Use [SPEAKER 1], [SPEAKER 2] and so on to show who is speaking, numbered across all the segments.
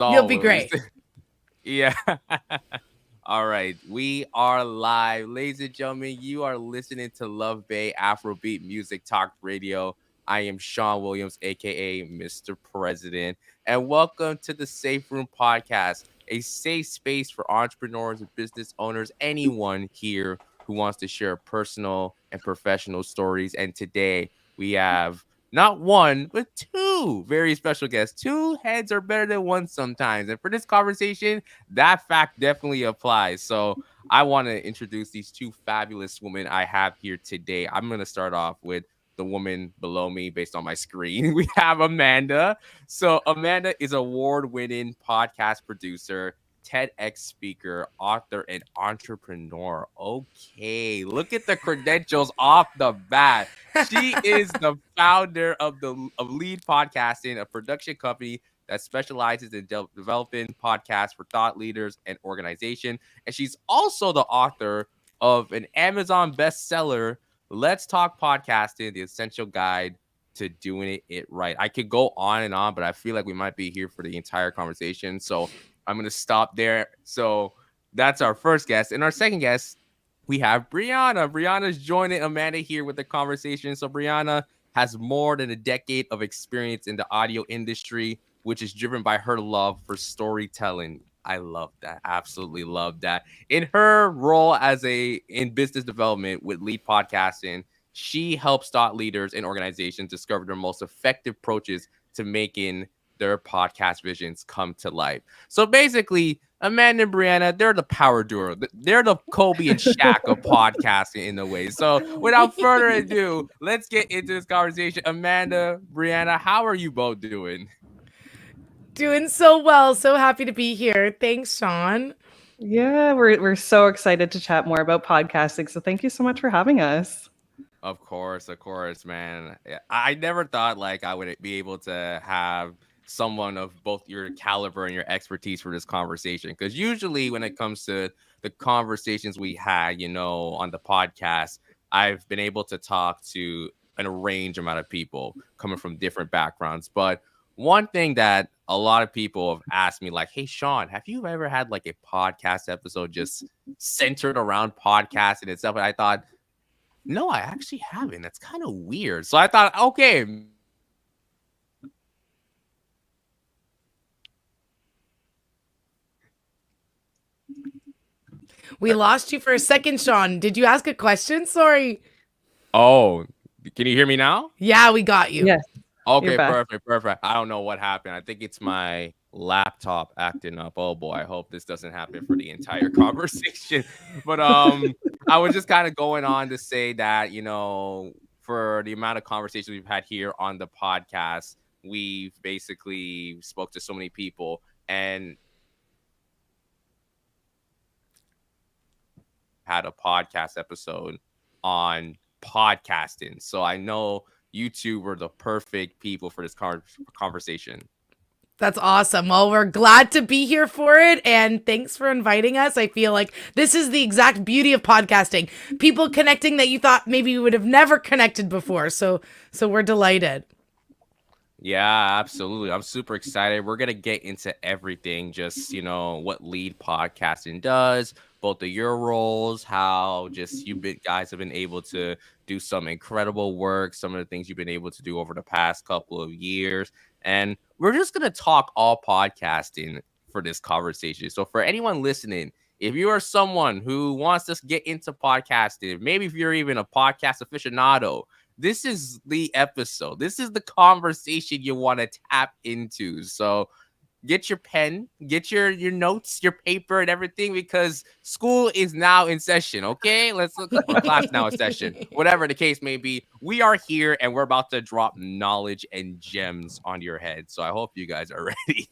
[SPEAKER 1] You'll be
[SPEAKER 2] always.
[SPEAKER 1] great.
[SPEAKER 2] Yeah. All right, we are live. Ladies and gentlemen, you are listening to Love Bay Afrobeat Music Talk Radio. I am Sean Williams, aka Mr. President, and welcome to the Safe Room Podcast, a safe space for entrepreneurs and business owners, anyone here who wants to share personal and professional stories. And today we have not one, but two very special guests. Two heads are better than one sometimes. And for this conversation, that fact definitely applies. So I want to introduce these two fabulous women I have here today. I'm going to start off with the woman below me based on my screen. We have Amanda. So Amanda is award-winning podcast producer, TEDx speaker, author, and entrepreneur. Okay, look at the credentials off the bat. She is the founder of Lead Podcasting, a production company that specializes in developing podcasts for thought leaders and organization. And she's also the author of an Amazon bestseller, Let's Talk Podcasting, the essential guide to doing it right. I could go on and on, but I feel like we might be here for the entire conversation. So I'm going to stop there. So that's our first guest. And our second guest, we have Brianna. Brianna's joining Amanda here with the conversation. So Brianna has more than a decade of experience in the audio industry, which is driven by her love for storytelling. I love that. Absolutely love that. In her role as in business development with Lead Podcasting, she helps thought leaders and organizations discover their most effective approaches to making their podcast visions come to life. So basically, Amanda and Brianna, they're the power duo. They're the Kobe and Shaq of podcasting in a way. So without further ado, let's get into this conversation. Amanda, Brianna, how are you both doing?
[SPEAKER 1] Doing so well. So happy to be here. Thanks, Sean.
[SPEAKER 3] Yeah, we're so excited to chat more about podcasting. So thank you so much for having us.
[SPEAKER 2] Of course, man. I never thought like I would be able to have someone of both your caliber and your expertise for this conversation. Because usually when it comes to the conversations we had, on the podcast, I've been able to talk to a range amount of people coming from different backgrounds. But one thing that a lot of people have asked me, like, hey, Sean, have you ever had like a podcast episode just centered around podcasting itself? And I thought, no, I actually haven't. That's kind of weird. So I thought, okay.
[SPEAKER 1] We lost you for a second, Sean. Did you ask a question? Sorry.
[SPEAKER 2] Oh, can you hear me now?
[SPEAKER 1] Yeah, we got you.
[SPEAKER 3] Yes.
[SPEAKER 2] Okay, perfect. I don't know what happened. I think it's my laptop acting up. Oh boy, I hope this doesn't happen for the entire conversation. But I was just kind of going on to say that, for the amount of conversations we've had here on the podcast, we've basically spoke to so many people and had a podcast episode on podcasting. So I know you two were the perfect people for this conversation.
[SPEAKER 1] That's awesome. Well, we're glad to be here for it. And thanks for inviting us. I feel like this is the exact beauty of podcasting. People connecting that you thought maybe you would have never connected before. So we're delighted.
[SPEAKER 2] Yeah, absolutely. I'm super excited. We're going to get into everything, just, what Lead Podcasting does, both of your roles, how just guys have been able to do some incredible work, some of the things you've been able to do over the past couple of years. And we're just going to talk all podcasting for this conversation. So for anyone listening, if you are someone who wants to get into podcasting, maybe if you're even a podcast aficionado, this is the episode. This is the conversation you want to tap into. So get your pen, get your notes, your paper, and everything, because school is now in session. Okay, let's look. Well, class now in session. Whatever the case may be, we are here and we're about to drop knowledge and gems on your head. So I hope you guys are ready.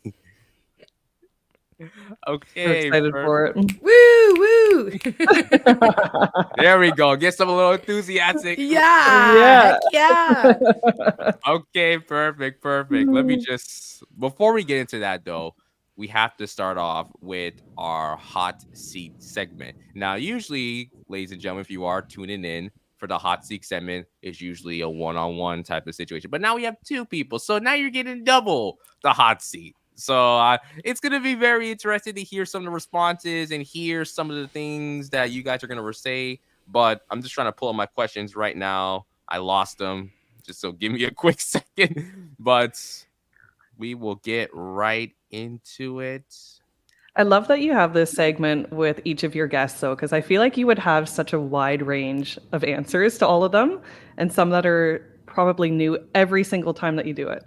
[SPEAKER 2] Okay,
[SPEAKER 3] We're excited for it.
[SPEAKER 1] Woo, woo.
[SPEAKER 2] There we go. Get some a little enthusiastic.
[SPEAKER 1] Yeah. Heck yeah.
[SPEAKER 2] Okay, perfect. Let me just, before we get into that though, we have to start off with our hot seat segment. Now, usually, ladies and gentlemen, if you are tuning in for the hot seat segment, it's usually a one-on-one type of situation. But now we have two people. So now you're getting double the hot seat. So it's going to be very interesting to hear some of the responses and hear some of the things that you guys are going to say. But I'm just trying to pull up my questions right now. I lost them. Just so give me a quick second. But we will get right into it.
[SPEAKER 3] I love that you have this segment with each of your guests, though, because I feel like you would have such a wide range of answers to all of them, and some that are probably new every single time that you do it.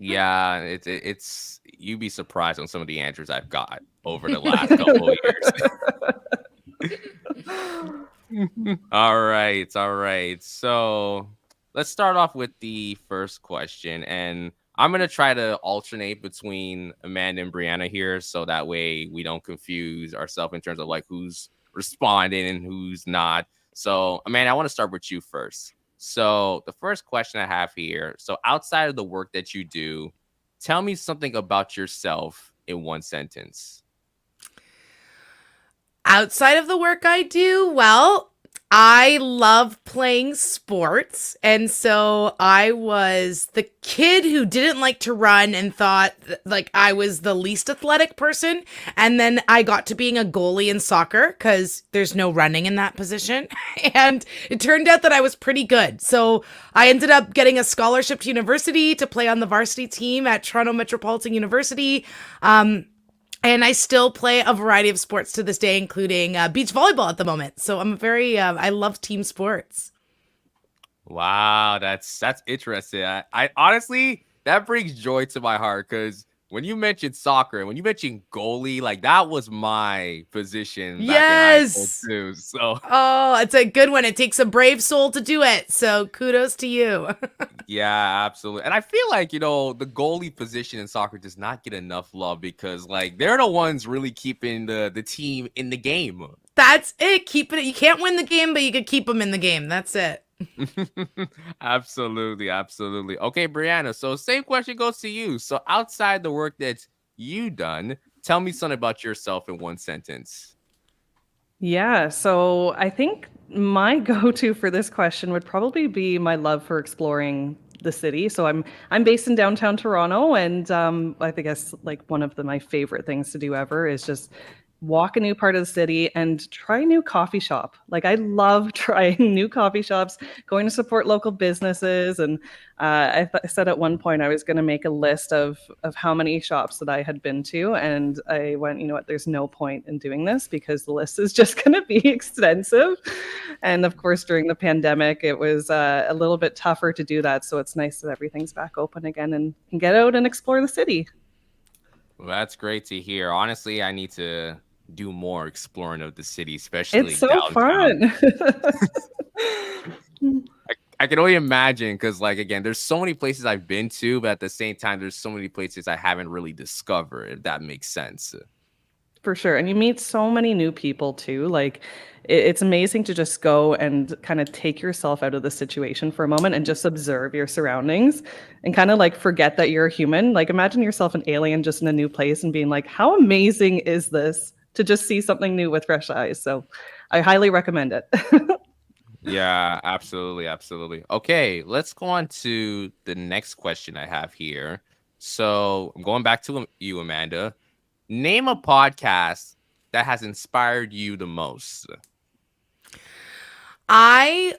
[SPEAKER 2] Yeah, it's you'd be surprised on some of the answers I've got over the last couple of years. All right. So let's start off with the first question, and I'm gonna try to alternate between Amanda and Brianna here, so that way we don't confuse ourselves in terms of like who's responding and who's not. So Amanda, I want to start with you first. So the first question I have here, so outside of the work that you do, tell me something about yourself in one sentence.
[SPEAKER 1] Outside of the work I do, well, I love playing sports. And so I was the kid who didn't like to run and thought like I was the least athletic person. And then I got to being a goalie in soccer because there's no running in that position. And it turned out that I was pretty good. So I ended up getting a scholarship to university to play on the varsity team at Toronto Metropolitan University. And I still play a variety of sports to this day, including beach volleyball at the moment. So I'm I love team sports.
[SPEAKER 2] Wow, that's interesting. I honestly, that brings joy to my heart because when you mentioned soccer, when you mentioned goalie, like that was my position back in high school too. So
[SPEAKER 1] Oh, it's a good one. It takes a brave soul to do it. So kudos to you.
[SPEAKER 2] yeah, absolutely. And I feel like, the goalie position in soccer does not get enough love because like they're the ones really keeping the team in the game.
[SPEAKER 1] That's it. Keep it. You can't win the game, but you could keep them in the game. That's it.
[SPEAKER 2] Absolutely. Okay, Brianna. So same question goes to you. So outside the work that you done, tell me something about yourself in one sentence.
[SPEAKER 3] Yeah, so I think my go-to for this question would probably be my love for exploring the city. So I'm based in downtown Toronto, and I think that's like one of my favorite things to do ever is just walk a new part of the city and try a new coffee shop. Like I love trying new coffee shops, going to support local businesses, and I said at one point I was going to make a list of how many shops that I had been to, and I went, you know what, there's no point in doing this because the list is just going to be extensive. And of course, during the pandemic, it was a little bit tougher to do that. So it's nice that everything's back open again and can get out and explore the city.
[SPEAKER 2] Well, that's great to hear. Honestly, I need to do more exploring of the city, especially
[SPEAKER 3] It's so
[SPEAKER 2] downtown.
[SPEAKER 3] fun.
[SPEAKER 2] I can only imagine because, like, again, there's so many places I've been to, but at the same time, there's so many places I haven't really discovered, if that makes sense.
[SPEAKER 3] For sure. And you meet so many new people too. Like it's amazing to just go and kind of take yourself out of the situation for a moment and just observe your surroundings and kind of like forget that you're a human. Like imagine yourself an alien just in a new place and being like, how amazing is this to just see something new with fresh eyes? So I highly recommend it.
[SPEAKER 2] Yeah, absolutely. Okay, let's go on to the next question I have here. So I'm going back to you, Amanda. Name a podcast that has inspired you the most.
[SPEAKER 1] I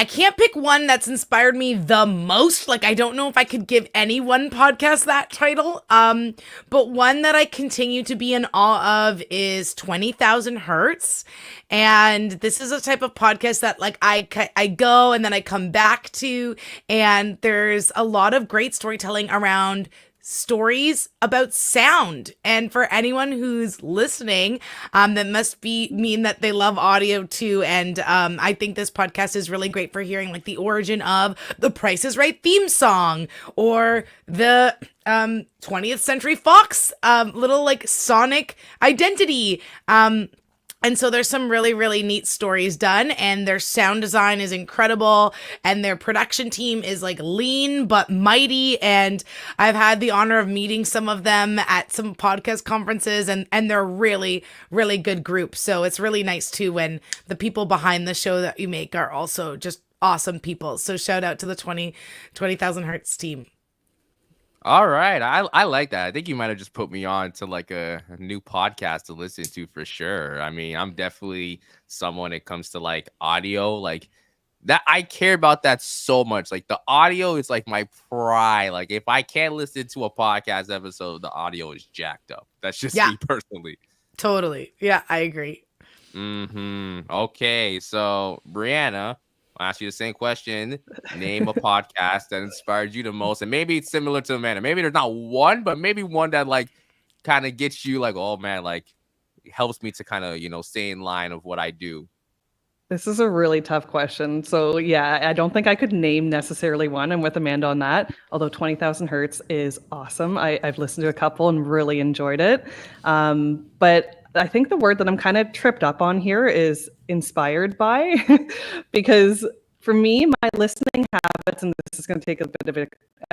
[SPEAKER 1] can't pick one that's inspired me the most. Like I don't know if I could give any one podcast that title. But one that I continue to be in awe of is 20,000 Hertz. And this is a type of podcast that like I go and then I come back to, and there's a lot of great storytelling around stories about sound. And for anyone who's listening, that must mean that they love audio too. And I think this podcast is really great for hearing like the origin of the Price is Right theme song, or the 20th Century Fox little like sonic identity. And so there's some really, really neat stories done, and their sound design is incredible, and their production team is like lean but mighty. And I've had the honor of meeting some of them at some podcast conferences, and they're really, really good group. So it's really nice too when the people behind the show that you make are also just awesome people. So shout out to the 20,000 Hertz team.
[SPEAKER 2] All right. I like that. I think you might have just put me on to like a new podcast to listen to for sure. I mean, I'm definitely someone when it comes to like audio, like that I care about that so much. Like the audio is like my pride. Like if I can't listen to a podcast episode, the audio is jacked up. That's just
[SPEAKER 1] Yeah,
[SPEAKER 2] me personally.
[SPEAKER 1] totally. Yeah, I agree.
[SPEAKER 2] Okay, so Brianna, I'll ask you the same question. Name a podcast that inspired you the most, and maybe it's similar to Amanda. Maybe there's not one, but maybe one that like kind of gets you like, oh man, like helps me to kind of stay in line of what I do.
[SPEAKER 3] This is a really tough question. So yeah, I don't think I could name necessarily one. I'm with Amanda on that. Although 20,000 Hertz is awesome. I've listened to a couple and really enjoyed it. But I think the word that I'm kind of tripped up on here is inspired by, because for me, my listening habits, and this is going to take a bit of an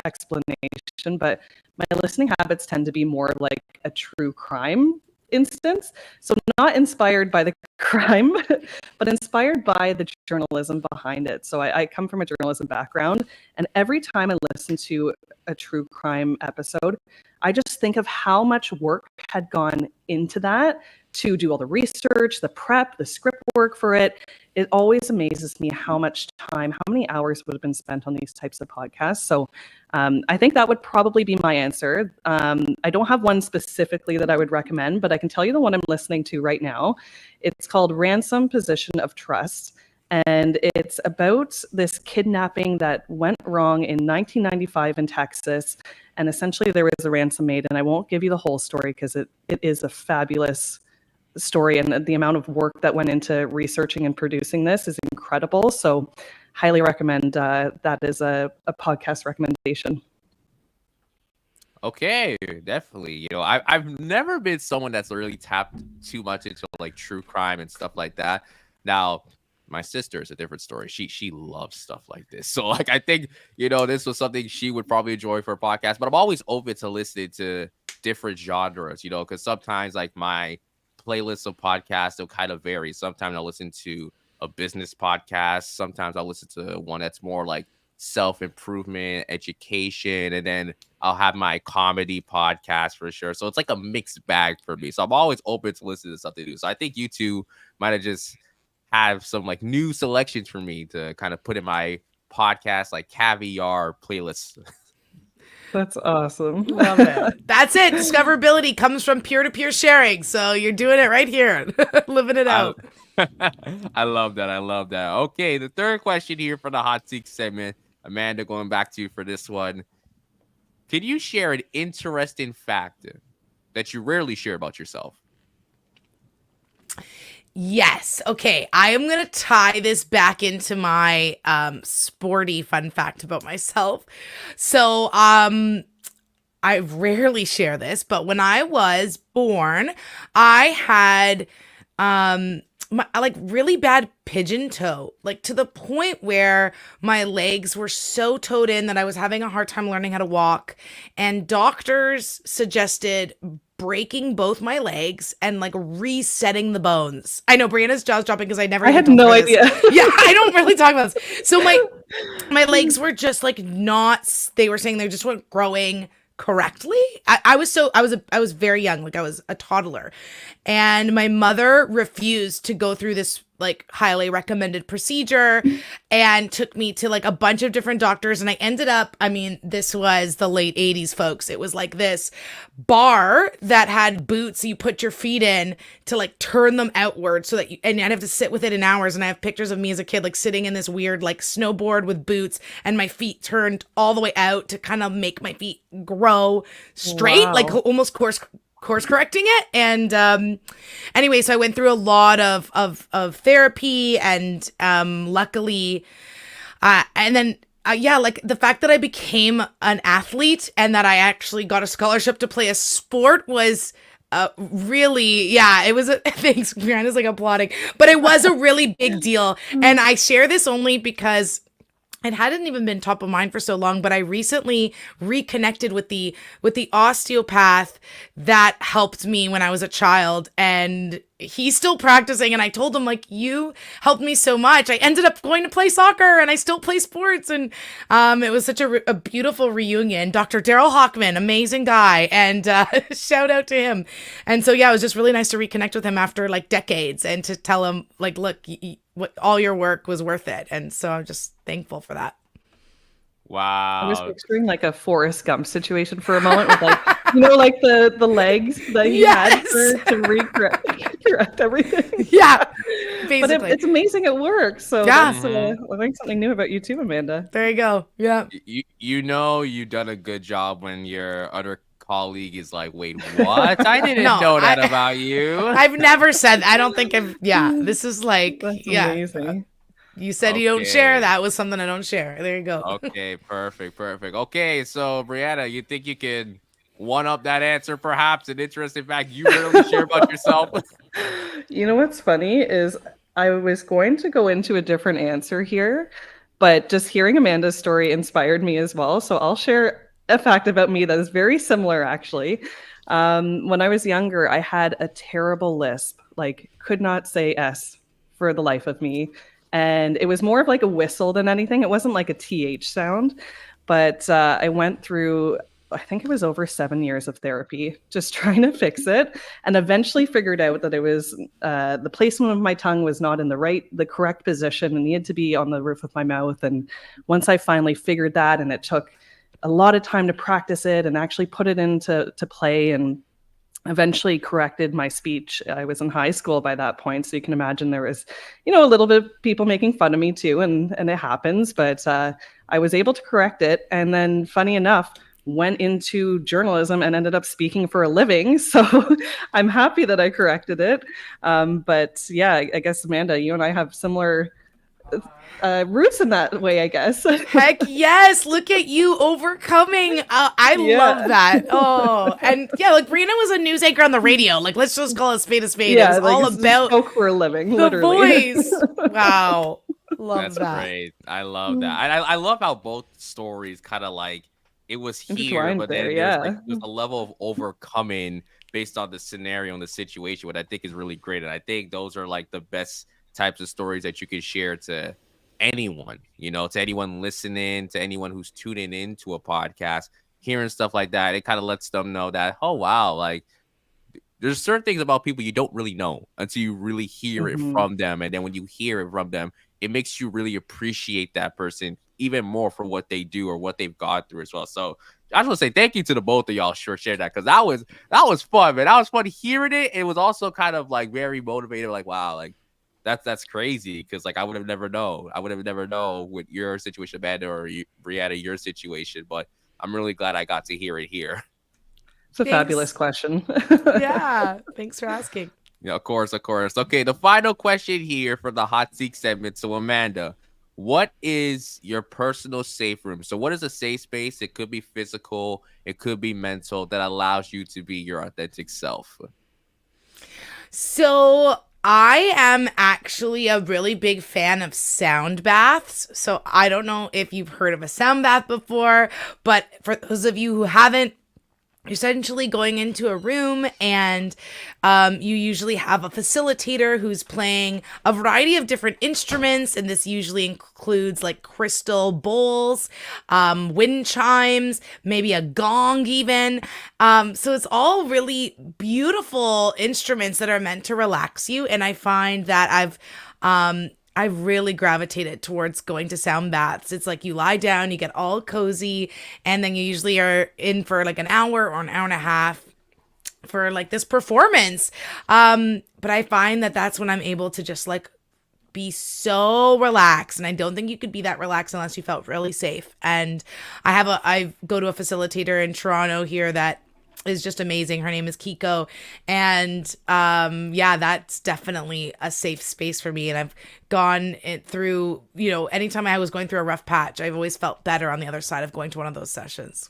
[SPEAKER 3] explanation, but my listening habits tend to be more like a true crime instance. So not inspired by the crime, but inspired by the journalism behind it. So I come from a journalism background, and every time I listen to a true crime episode, I just think of how much work had gone into that to do all the research, the prep, the script work for it. It always amazes me how much time, how many hours would have been spent on these types of podcasts. So I think that would probably be my answer. I don't have one specifically that I would recommend, but I can tell you the one I'm listening to right now. It's called Ransom Position of Trust. And it's about this kidnapping that went wrong in 1995 in Texas. And essentially there was a ransom made. And I won't give you the whole story because it is a fabulous story. And the amount of work that went into researching and producing this is incredible. So highly recommend that is a podcast recommendation.
[SPEAKER 2] Okay, definitely. I've never been someone that's really tapped too much into like true crime and stuff like that. Now, my sister is a different story. She loves stuff like this. So like I think, this was something she would probably enjoy for a podcast, but I'm always open to listening to different genres, because sometimes like my playlist of podcasts will kind of vary. Sometimes I'll listen to a business podcast. Sometimes I'll listen to one that's more like self-improvement, education, and then I'll have my comedy podcast for sure. So it's like a mixed bag for me. So I'm always open to listen to something new. So I think you two might have just have some like new selections for me to kind of put in my podcast like caviar playlist.
[SPEAKER 3] That's awesome.
[SPEAKER 1] Love it. That's it. Discoverability comes from peer-to-peer sharing. So you're doing it right here, living it out.
[SPEAKER 2] I love that. I love that. Okay, the third question here for the hot seat segment. Amanda, going back to you for this one. Can you share an interesting fact that you rarely share about yourself?
[SPEAKER 1] Yes. Okay. I am going to tie this back into my sporty fun fact about myself. So, I rarely share this, but when I was born, I had like really bad pigeon toe, like to the point where my legs were so toed in that I was having a hard time learning how to walk, and doctors suggested breaking both my legs and like resetting the bones. I know Brianna's jaw's dropping because I
[SPEAKER 3] had no idea.
[SPEAKER 1] Yeah, I don't really talk about this. So my legs were just like not. They were saying they just weren't growing correctly. I was very young, like I was a toddler, and my mother refused to go through this like highly recommended procedure and took me to like a bunch of different doctors, and I ended up, I mean, this was the late 80s, folks. It was like this bar that had boots you put your feet in to like turn them outward so that and I'd have to sit with it in hours, and I have pictures of me as a kid like sitting in this weird like snowboard with boots and my feet turned all the way out to kind of make my feet grow straight. Wow. Like almost course correcting it. And anyway, so I went through a lot of therapy, and luckily and then yeah, like the fact that I became an athlete and that I actually got a scholarship to play a sport was really, yeah, it was thanks, Brianna's like applauding, but it was a really big deal. And I share this only because it hadn't even been top of mind for so long, but I recently reconnected with the osteopath that helped me when I was a child. And he's still practicing, and I told him, like, you helped me so much. I ended up going to play soccer, and I still play sports, and it was such a beautiful reunion. Dr. Daryl Hockman, amazing guy, and shout out to him. And so yeah, it was just really nice to reconnect with him after like decades, and to tell him, like, look, all your work was worth it. And so I'm just thankful for that.
[SPEAKER 3] I was
[SPEAKER 2] Wow.
[SPEAKER 3] picturing like a Forrest Gump situation for a moment with like, like the legs that he had to correct everything.
[SPEAKER 1] Yeah,
[SPEAKER 3] But
[SPEAKER 1] basically.
[SPEAKER 3] it's amazing it works. So
[SPEAKER 1] Yeah.
[SPEAKER 3] that's, I learned something new about you too, Amanda.
[SPEAKER 1] There you go. Yeah.
[SPEAKER 2] You've done a good job when your other colleague is like, wait, what? I didn't
[SPEAKER 1] No,
[SPEAKER 2] know that about you.
[SPEAKER 1] I've never said, I don't think this is like,
[SPEAKER 3] That's
[SPEAKER 1] yeah.
[SPEAKER 3] amazing.
[SPEAKER 1] You said you don't share.
[SPEAKER 2] Okay.
[SPEAKER 1] That was something I don't share. There you go.
[SPEAKER 2] Okay, perfect. Okay, so Brianna, you think you could one up that answer, perhaps? An interesting fact you really share about yourself?
[SPEAKER 3] You know what's funny is I was going to go into a different answer here, but just hearing Amanda's story inspired me as well. So I'll share a fact about me that is very similar, actually. When I was younger, I had a terrible lisp, like could not say S for the life of me. And it was more of like a whistle than anything. It wasn't like a TH sound, but I went through, I think it was over 7 years of therapy, just trying to fix it, and eventually figured out that it was the placement of my tongue was not in the correct position and needed to be on the roof of my mouth. And once I finally figured that, and it took a lot of time to practice it and actually put it into play, and eventually corrected my speech. I was in high school by that point, so you can imagine there was, a little bit of people making fun of me too, and it happens, but I was able to correct it. And then, funny enough, went into journalism and ended up speaking for a living. So I'm happy that I corrected it. But yeah, I guess, Amanda, you and I have similar roots in that way, I guess.
[SPEAKER 1] Heck yes. Look at you overcoming. I love that. Oh, and yeah, like Brianna was a news anchor on the radio. Like, let's just call a spade a spade.
[SPEAKER 3] Yeah,
[SPEAKER 1] it was all about
[SPEAKER 3] spoke for a living,
[SPEAKER 1] the
[SPEAKER 3] literally.
[SPEAKER 1] voice. Wow. Love
[SPEAKER 2] That's
[SPEAKER 1] that.
[SPEAKER 2] great. I love that. I love how both stories kind of like it was here,
[SPEAKER 3] Intertwined
[SPEAKER 2] but
[SPEAKER 3] there,
[SPEAKER 2] then there's a level of overcoming based on the scenario and the situation, what I think is really great. And I think those are like the best types of stories that you can share to anyone, to anyone listening, to anyone who's tuning into a podcast, hearing stuff like that. It kind of lets them know that, oh, wow, like there's certain things about people you don't really know until you really hear it from them. And then when you hear it from them, it makes you really appreciate that person even more for what they do or what they've gone through as well. So I just want to say thank you to the both of y'all for sharing that, because that was fun, man. That was fun hearing it. It was also kind of like very motivating, like, wow, like that's crazy, because like I would have never known. I would have never known with your situation, Amanda, or Brianna, your situation. But I'm really glad I got to hear it here.
[SPEAKER 3] It's a fabulous question.
[SPEAKER 1] Yeah, thanks for asking.
[SPEAKER 2] Yeah, of course. Okay, the final question here for the hot seat segment. So, Amanda, what is your personal safe room? So, what is a safe space? It could be physical, it could be mental, that allows you to be your authentic self.
[SPEAKER 1] So I am actually a really big fan of sound baths. So I don't know if you've heard of a sound bath before, but for those of you who haven't, you're essentially going into a room, and you usually have a facilitator who's playing a variety of different instruments, and this usually includes like crystal bowls, wind chimes, maybe a gong even. So it's all really beautiful instruments that are meant to relax you, and I find that I've really gravitated towards going to sound baths. It's like you lie down, you get all cozy, and then you usually are in for like an hour or an hour and a half for like this performance. But I find that that's when I'm able to just like be so relaxed, and I don't think you could be that relaxed unless you felt really safe. And I go to a facilitator in Toronto here that is just amazing. Her name is Kiko, and yeah, that's definitely a safe space for me. And I've gone through, anytime I was going through a rough patch, I've always felt better on the other side of going to one of those sessions.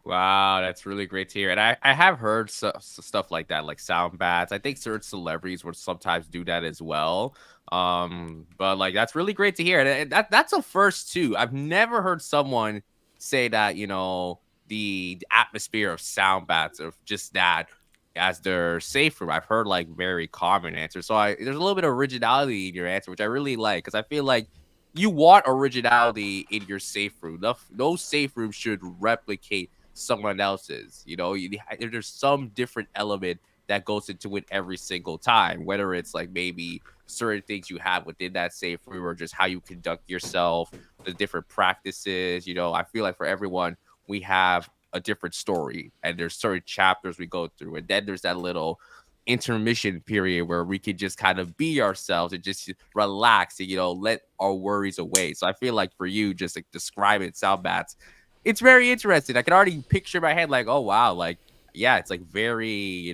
[SPEAKER 2] Wow, that's really great to hear. And I have heard stuff like that, like sound baths. I think certain celebrities would sometimes do that as well. But like that's really great to hear. And that's a first too. I've never heard someone say that, the atmosphere of sound baths, of just that, as their safe room. I've heard like very common answers. So there's a little bit of originality in your answer, which I really like, because I feel like you want originality in your safe room. No safe room should replicate someone else's. There's some different element that goes into it every single time, whether it's like maybe certain things you have within that safe room or just how you conduct yourself, the different practices. I feel like for everyone, we have a different story, and there's certain chapters we go through, and then there's that little intermission period where we can just kind of be ourselves and just relax and let our worries away. So I feel like for you, just like describing sound baths, it's very interesting. I can already picture in my head like, oh wow, like yeah, it's like very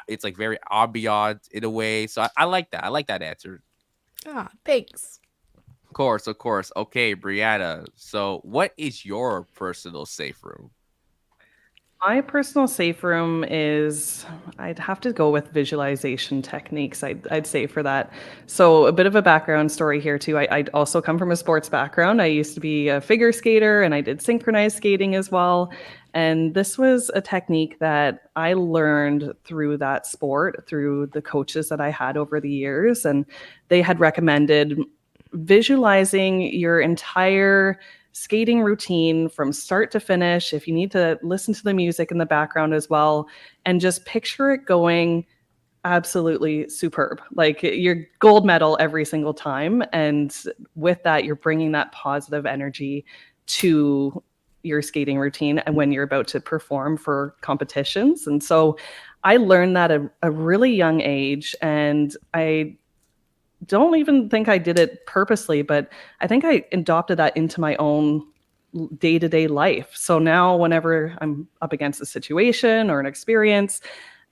[SPEAKER 2] it's like very ambient in a way. So I like that. I like that answer.
[SPEAKER 1] Ah, thanks.
[SPEAKER 2] Of course. Okay, Brianna. So what is your personal safe room?
[SPEAKER 3] My personal safe room is, I'd have to go with visualization techniques, I'd say for that. So a bit of a background story here too. I also come from a sports background. I used to be a figure skater and I did synchronized skating as well. And this was a technique that I learned through that sport, through the coaches that I had over the years. And they had recommended visualizing your entire skating routine from start to finish. If you need to listen to the music in the background as well, and just picture it going absolutely superb. Like you're gold medal every single time. And with that, you're bringing that positive energy to your skating routine and when you're about to perform for competitions. And so I learned that at a really young age, and I don't even think I did it purposely, but I think I adopted that into my own day-to-day life. So now whenever I'm up against a situation or an experience,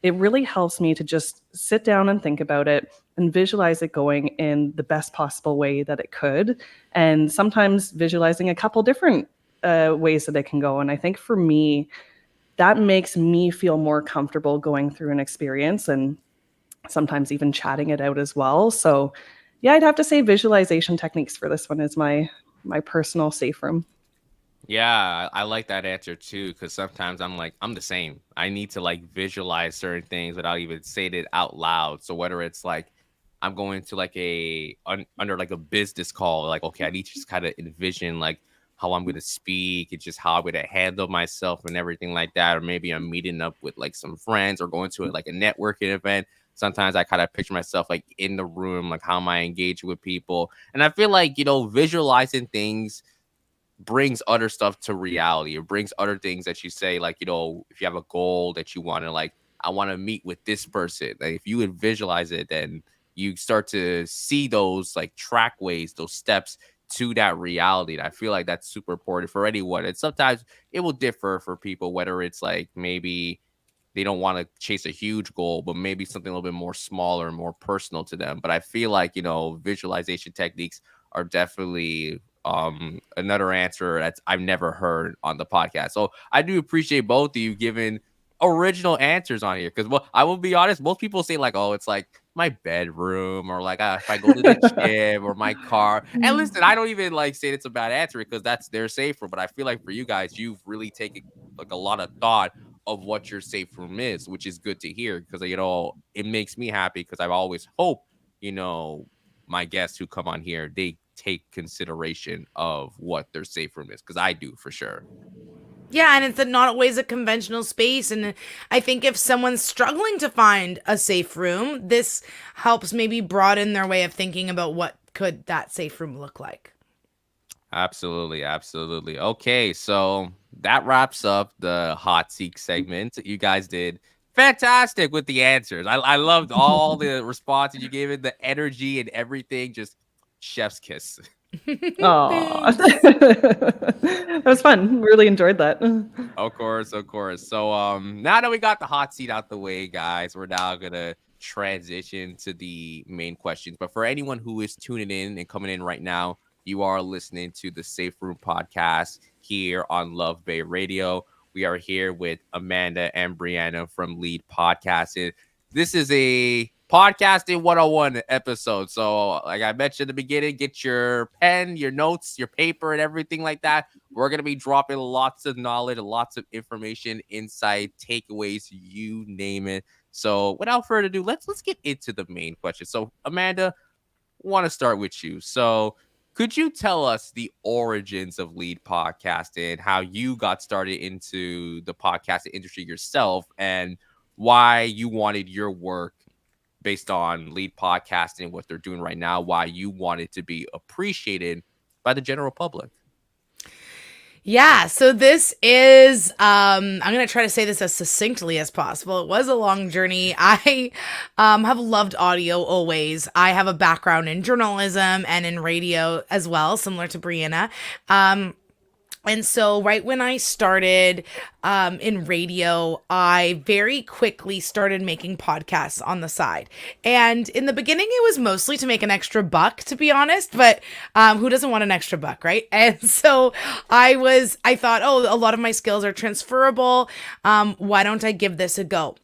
[SPEAKER 3] it really helps me to just sit down and think about it and visualize it going in the best possible way that it could. And sometimes visualizing a couple different ways that it can go. And I think for me, that makes me feel more comfortable going through an experience and sometimes even chatting it out as well. So yeah, I'd have to say visualization techniques for this one is my personal safe room.
[SPEAKER 2] Yeah, I like that answer too, because sometimes I'm the same. I need to like visualize certain things without even saying it out loud. So whether it's like I'm going to like under like a business call, like okay, I need to just kind of envision like how I'm going to speak and just how I'm going to handle myself and everything like that. Or maybe I'm meeting up with like some friends or going to like a networking event. Sometimes I kind of picture myself like in the room, like how am I engaging with people? And I feel like, visualizing things brings other stuff to reality. It brings other things that you say, like, if you have a goal that you want to like, I want to meet with this person. Like if you would visualize it, then you start to see those like trackways, those steps to that reality. And I feel like that's super important for anyone. And sometimes it will differ for people, whether it's like maybe they don't want to chase a huge goal, but maybe something a little bit more smaller and more personal to them. But I feel like, visualization techniques are definitely another answer that I've never heard on the podcast. So I do appreciate both of you giving original answers on here, because well, I will be honest, most people say like, oh, it's like my bedroom or like if I go to the gym or my car. And listen, I don't even like say it's a bad answer because that's their safe room. But I feel like for you guys, you've really taken like a lot of thought of what your safe room is, which is good to hear, because it makes me happy, because I've always hoped my guests who come on here, they take consideration of what their safe room is, because I do for sure.
[SPEAKER 1] Yeah, and it's not always a conventional space. And I think if someone's struggling to find a safe room, this helps maybe broaden their way of thinking about what could that safe room look like.
[SPEAKER 2] Absolutely, absolutely. Okay, so that wraps up the hot seat segment. You guys did fantastic with the answers. I loved all the responses you gave it, the energy and everything. Just chef's kiss.
[SPEAKER 3] Oh,
[SPEAKER 1] Thanks.
[SPEAKER 3] that was fun. Really enjoyed that.
[SPEAKER 2] Of course, of course. So now that we got the hot seat out the way, guys, we're now gonna transition to the main questions. But for anyone who is tuning in and coming in right now, you are listening to the Safe Room podcast here on Love Bay Radio. We are here with Amanda and Brianna from Lead Podcast. And this is a Podcasting 101 episode. So, like I mentioned at the beginning, get your pen, your notes, your paper, and everything like that. We're going to be dropping lots of knowledge, lots of information, insight, takeaways, you name it. So, without further ado, let's get into the main question. So, Amanda, want to start with you. So, could you tell us the origins of lead podcasting, how you got started into the podcasting industry yourself, and why you wanted your work based on lead podcasting, what they're doing right now, why you want it to be appreciated by the general public?
[SPEAKER 1] Yeah, so this is I'm going to try to say this as succinctly as possible. It was a long journey. I have loved audio always. I have a background in journalism and in radio as well, similar to Brianna. And so right when I started in radio, I very quickly started making podcasts on the side. And in the beginning, it was mostly to make an extra buck, to be honest, but who doesn't want an extra buck, right? And so I thought, oh, a lot of my skills are transferable. Why don't I give this a go?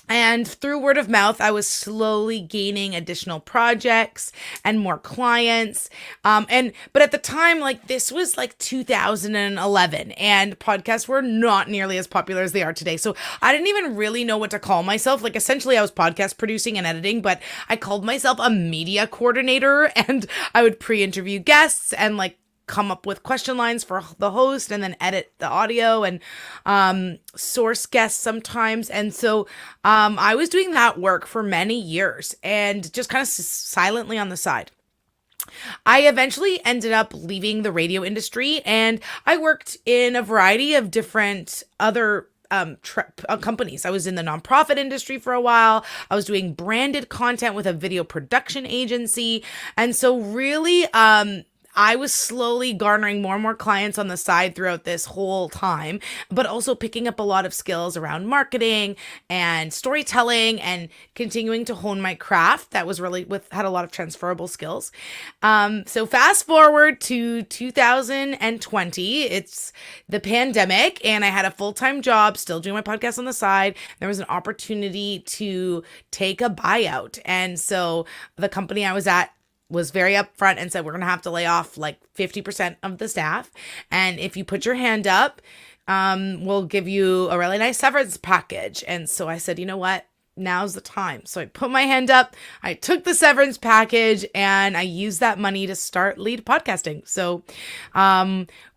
[SPEAKER 1] And through word of mouth, I was slowly gaining additional projects and more clients. But at the time, like this was like 2011 and podcasts were not nearly as popular as they are today. So I didn't even really know what to call myself. Like essentially I was podcast producing and editing, but I called myself a media coordinator and I would pre-interview guests and like come up with question lines for the host and then edit the audio and source guests sometimes. And so I was doing that work for many years and just kind of silently on the side. I eventually ended up leaving the radio industry and I worked in a variety of different other companies. I was in the nonprofit industry for a while. I was doing branded content with a video production agency. And so really, I was slowly garnering more and more clients on the side throughout this whole time, but also picking up a lot of skills around marketing and storytelling and continuing to hone my craft. That was really had a lot of transferable skills. So fast forward to 2020, it's the pandemic and I had a full-time job, still doing my podcast on the side. There was an opportunity to take a buyout. And so the company I was at was very upfront and said, we're going to have to lay off like 50% of the staff. And if you put your hand up, we'll give you a really nice severance package. And so I said, you know what? Now's the time. So I put my hand up, I took the severance package and I used that money to start lead podcasting. So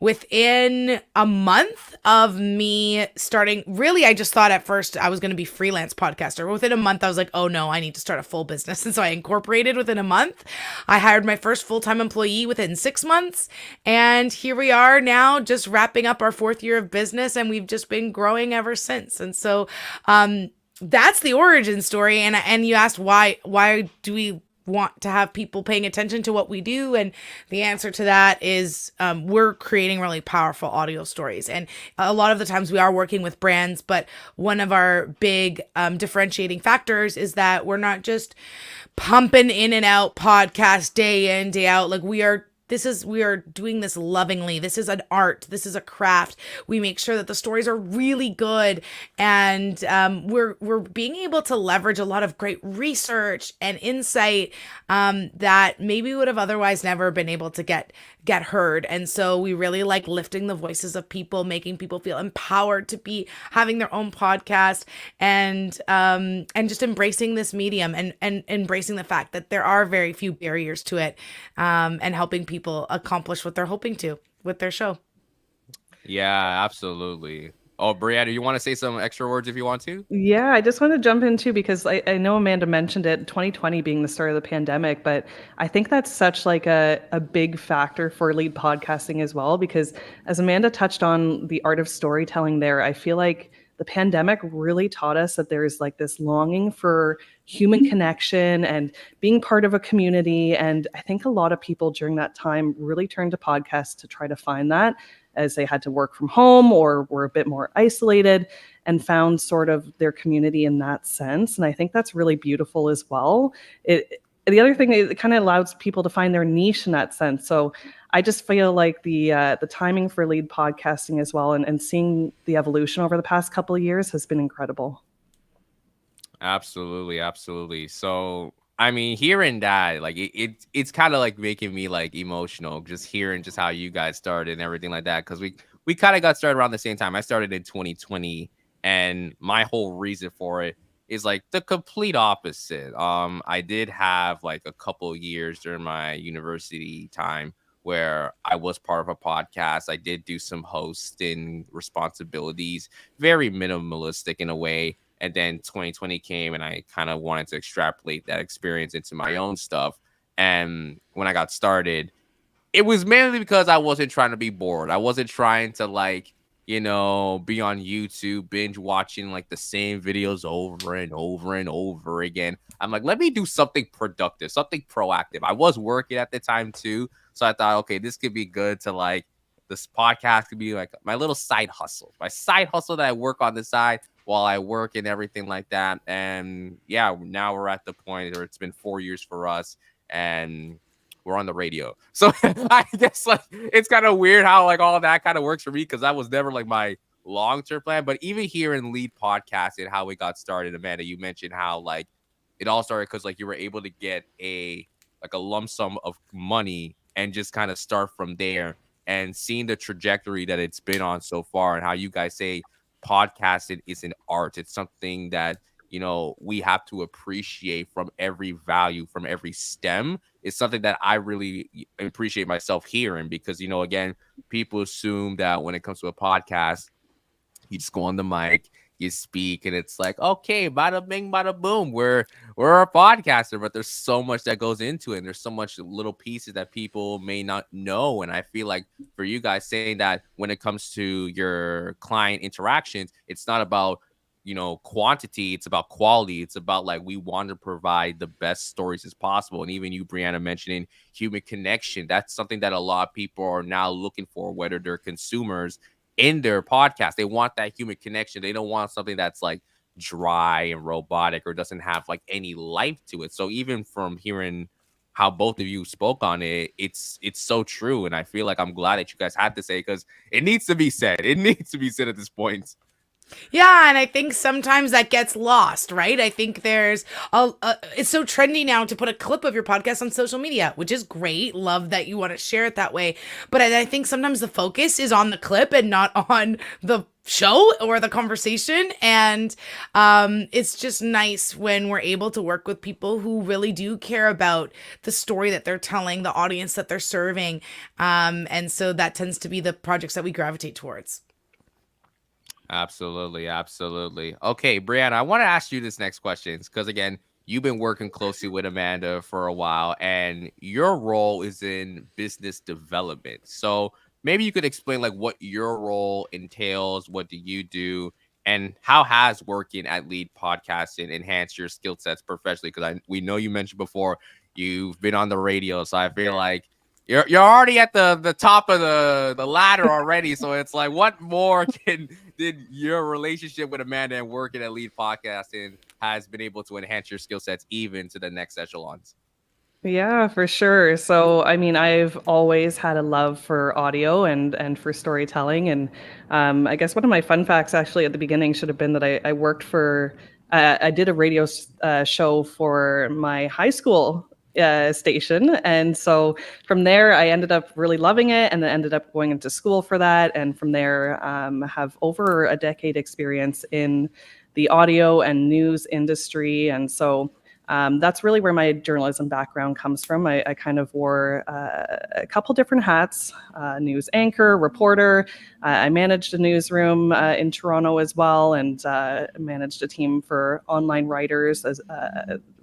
[SPEAKER 1] within a month of me starting, really, I just thought at first I was going to be freelance podcaster. Within a month, I was like, oh no, I need to start a full business. And so I incorporated within a month. I hired my first full-time employee within 6 months. And here we are now just wrapping up our 4th year of business. And we've just been growing ever since. And so, that's the origin story. And you asked why do we want to have people paying attention to what we do? And the answer to that is we're creating really powerful audio stories. And a lot of the times we are working with brands, but one of our big differentiating factors is that we're not just pumping in and out podcasts day in, day out. Like we are doing this lovingly. This is an art. This is a craft. We make sure that the stories are really good. And we're being able to leverage a lot of great research and insight that maybe would have otherwise never been able to get heard. And so we really like lifting the voices of people, making people feel empowered to be having their own podcast and just embracing this medium and embracing the fact that there are very few barriers to it and helping people accomplish what they're hoping to with their show.
[SPEAKER 2] Yeah, absolutely. Oh, Brianna, you want to say some extra words if you want to?
[SPEAKER 3] Yeah, I just want to jump in too because I know Amanda mentioned it, 2020 being the start of the pandemic, but I think that's such like a big factor for lead podcasting as well, because as Amanda touched on the art of storytelling there, I feel like the pandemic really taught us that there's like this longing for human connection and being part of a community. And I think a lot of people during that time really turned to podcasts to try to find that, as they had to work from home or were a bit more isolated and found sort of their community in that sense. And I think that's really beautiful as well. The other thing, it kind of allows people to find their niche in that sense. So I just feel like the timing for lead podcasting as well and seeing the evolution over the past couple of years has been incredible.
[SPEAKER 2] Absolutely, absolutely. So, I mean, hearing that, like, it's kind of like making me like emotional just hearing just how you guys started and everything like that. Because we kind of got started around the same time. I started in 2020, and my whole reason for it is like the complete opposite. I did have like a couple years during my university time where I was part of a podcast. I did do some hosting responsibilities, very minimalistic in a way, and then 2020 came and I kind of wanted to extrapolate that experience into my own stuff. And when I got started, it was mainly because I wasn't trying to be bored. I wasn't trying to like, be on YouTube binge watching like the same videos over and over and over again. I'm like, let me do something productive, something proactive. I was working at the time too. So I thought, okay, this could be good to like, this podcast could be like my little side hustle, my side hustle that I work on the side while I work and everything like that. And yeah, now we're at the point where it's been 4 years for us. And we're on the radio. So I guess like it's kind of weird how like all that kind of works for me because that was never like my long-term plan. But even here in lead podcasting, how we got started, Amanda, you mentioned how like it all started because like you were able to get a lump sum of money and just kind of start from there, and seeing the trajectory that it's been on so far and how you guys say podcasting is an art. It's something that we have to appreciate from every value, from every stem. It's something that I really appreciate myself hearing because, again, people assume that when it comes to a podcast, you just go on the mic, you speak, and it's like, okay, bada bing, bada boom. We're a podcaster, but there's so much that goes into it. And there's so much little pieces that people may not know. And I feel like for you guys saying that when it comes to your client interactions, it's not about quantity, it's about quality. It's about like we want to provide the best stories as possible. And even you, Brianna, mentioning human connection, that's something that a lot of people are now looking for, whether they're consumers in their podcast. They want that human connection. They don't want something that's like dry and robotic or doesn't have like any life to it. So even from hearing how both of you spoke on it, it's so true. And I feel like I'm glad that you guys had to say, because it needs to be said. It needs to be said at this point.
[SPEAKER 1] Yeah, and I think sometimes that gets lost, right? I think it's so trendy now to put a clip of your podcast on social media, which is great. Love that you want to share it that way. But I think sometimes the focus is on the clip and not on the show or the conversation. And it's just nice when we're able to work with people who really do care about the story that they're telling, the audience that they're serving. And so that tends to be the projects that we gravitate towards.
[SPEAKER 2] Absolutely, absolutely. Okay, Brianna, I want to ask you this next question because again, you've been working closely with Amanda for a while, and your role is in business development. So maybe you could explain like what your role entails, what do you do, and how has working at Lead Podcasting enhanced your skill sets professionally? Because we know you mentioned before you've been on the radio, so I feel like you're already at the top of the ladder already. So it's like, what more did your relationship with Amanda and working at Lead Podcasting has been able to enhance your skill sets even to the next echelons?
[SPEAKER 3] Yeah, for sure. So, I mean, I've always had a love for audio and for storytelling. And I guess one of my fun facts actually at the beginning should have been that I worked for, I did a radio show for my high school station. And so from there, I ended up really loving it and then ended up going into school for that. And from there, have over a decade experience in the audio and news industry. And so that's really where my journalism background comes from. I kind of wore a couple different hats, news anchor, reporter. I managed a newsroom in Toronto as well, and managed a team for online writers as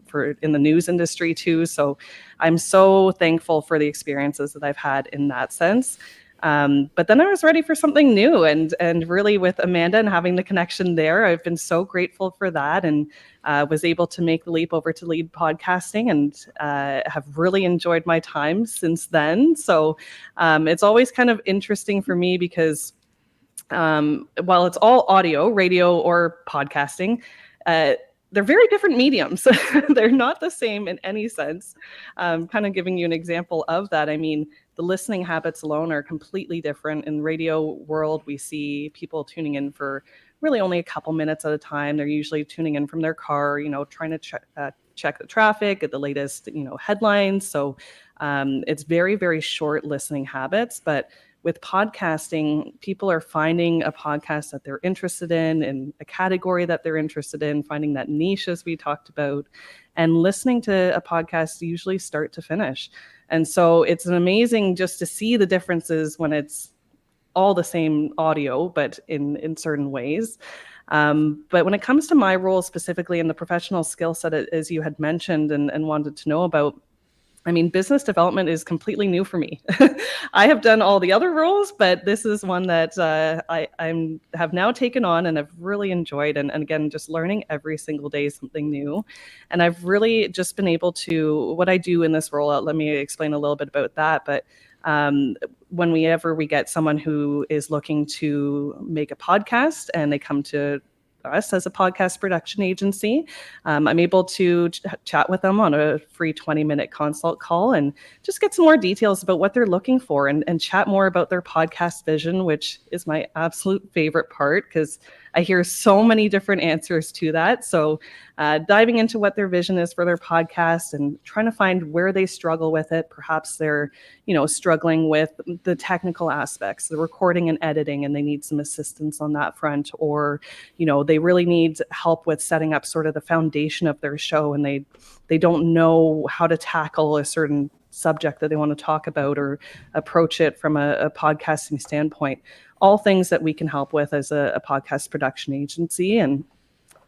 [SPEAKER 3] for in the news industry too. So I'm so thankful for the experiences that I've had in that sense. But then I was ready for something new, and really with Amanda and having the connection there, I've been so grateful for that, and was able to make the leap over to Lead Podcasting, and have really enjoyed my time since then. So it's always kind of interesting for me because while it's all audio, radio or podcasting, they're very different mediums. They're not the same in any sense. Kind of giving you an example of that. I mean, the listening habits alone are completely different. In the radio world, we see people tuning in for really only a couple minutes at a time. They're usually tuning in from their car, trying to check the traffic, get the latest, headlines. So it's very, very short listening habits. But with podcasting, people are finding a podcast that they're interested in a category that they're interested in, finding that niche, as we talked about, and listening to a podcast usually start to finish. And so it's an amazing just to see the differences when it's all the same audio, but in certain ways. But when it comes to my role specifically in the professional skill set, as you had mentioned and wanted to know about, I mean, business development is completely new for me. I have done all the other roles, but this is one that I have now taken on and I've really enjoyed. And again, just learning every single day something new. And I've really just been able to, what I do in this role, let me explain a little bit about that. But whenever we get someone who is looking to make a podcast and they come to us as a podcast production agency, I'm able to chat with them on a free 20-minute consult call and just get some more details about what they're looking for and chat more about their podcast vision, which is my absolute favorite part because I hear so many different answers to that. So diving into what their vision is for their podcast and trying to find where they struggle with it. Perhaps they're, struggling with the technical aspects, the recording and editing, and they need some assistance on that front. Or, they really need help with setting up sort of the foundation of their show and they don't know how to tackle a certain subject that they want to talk about or approach it from a podcasting standpoint. All things that we can help with as a podcast production agency. And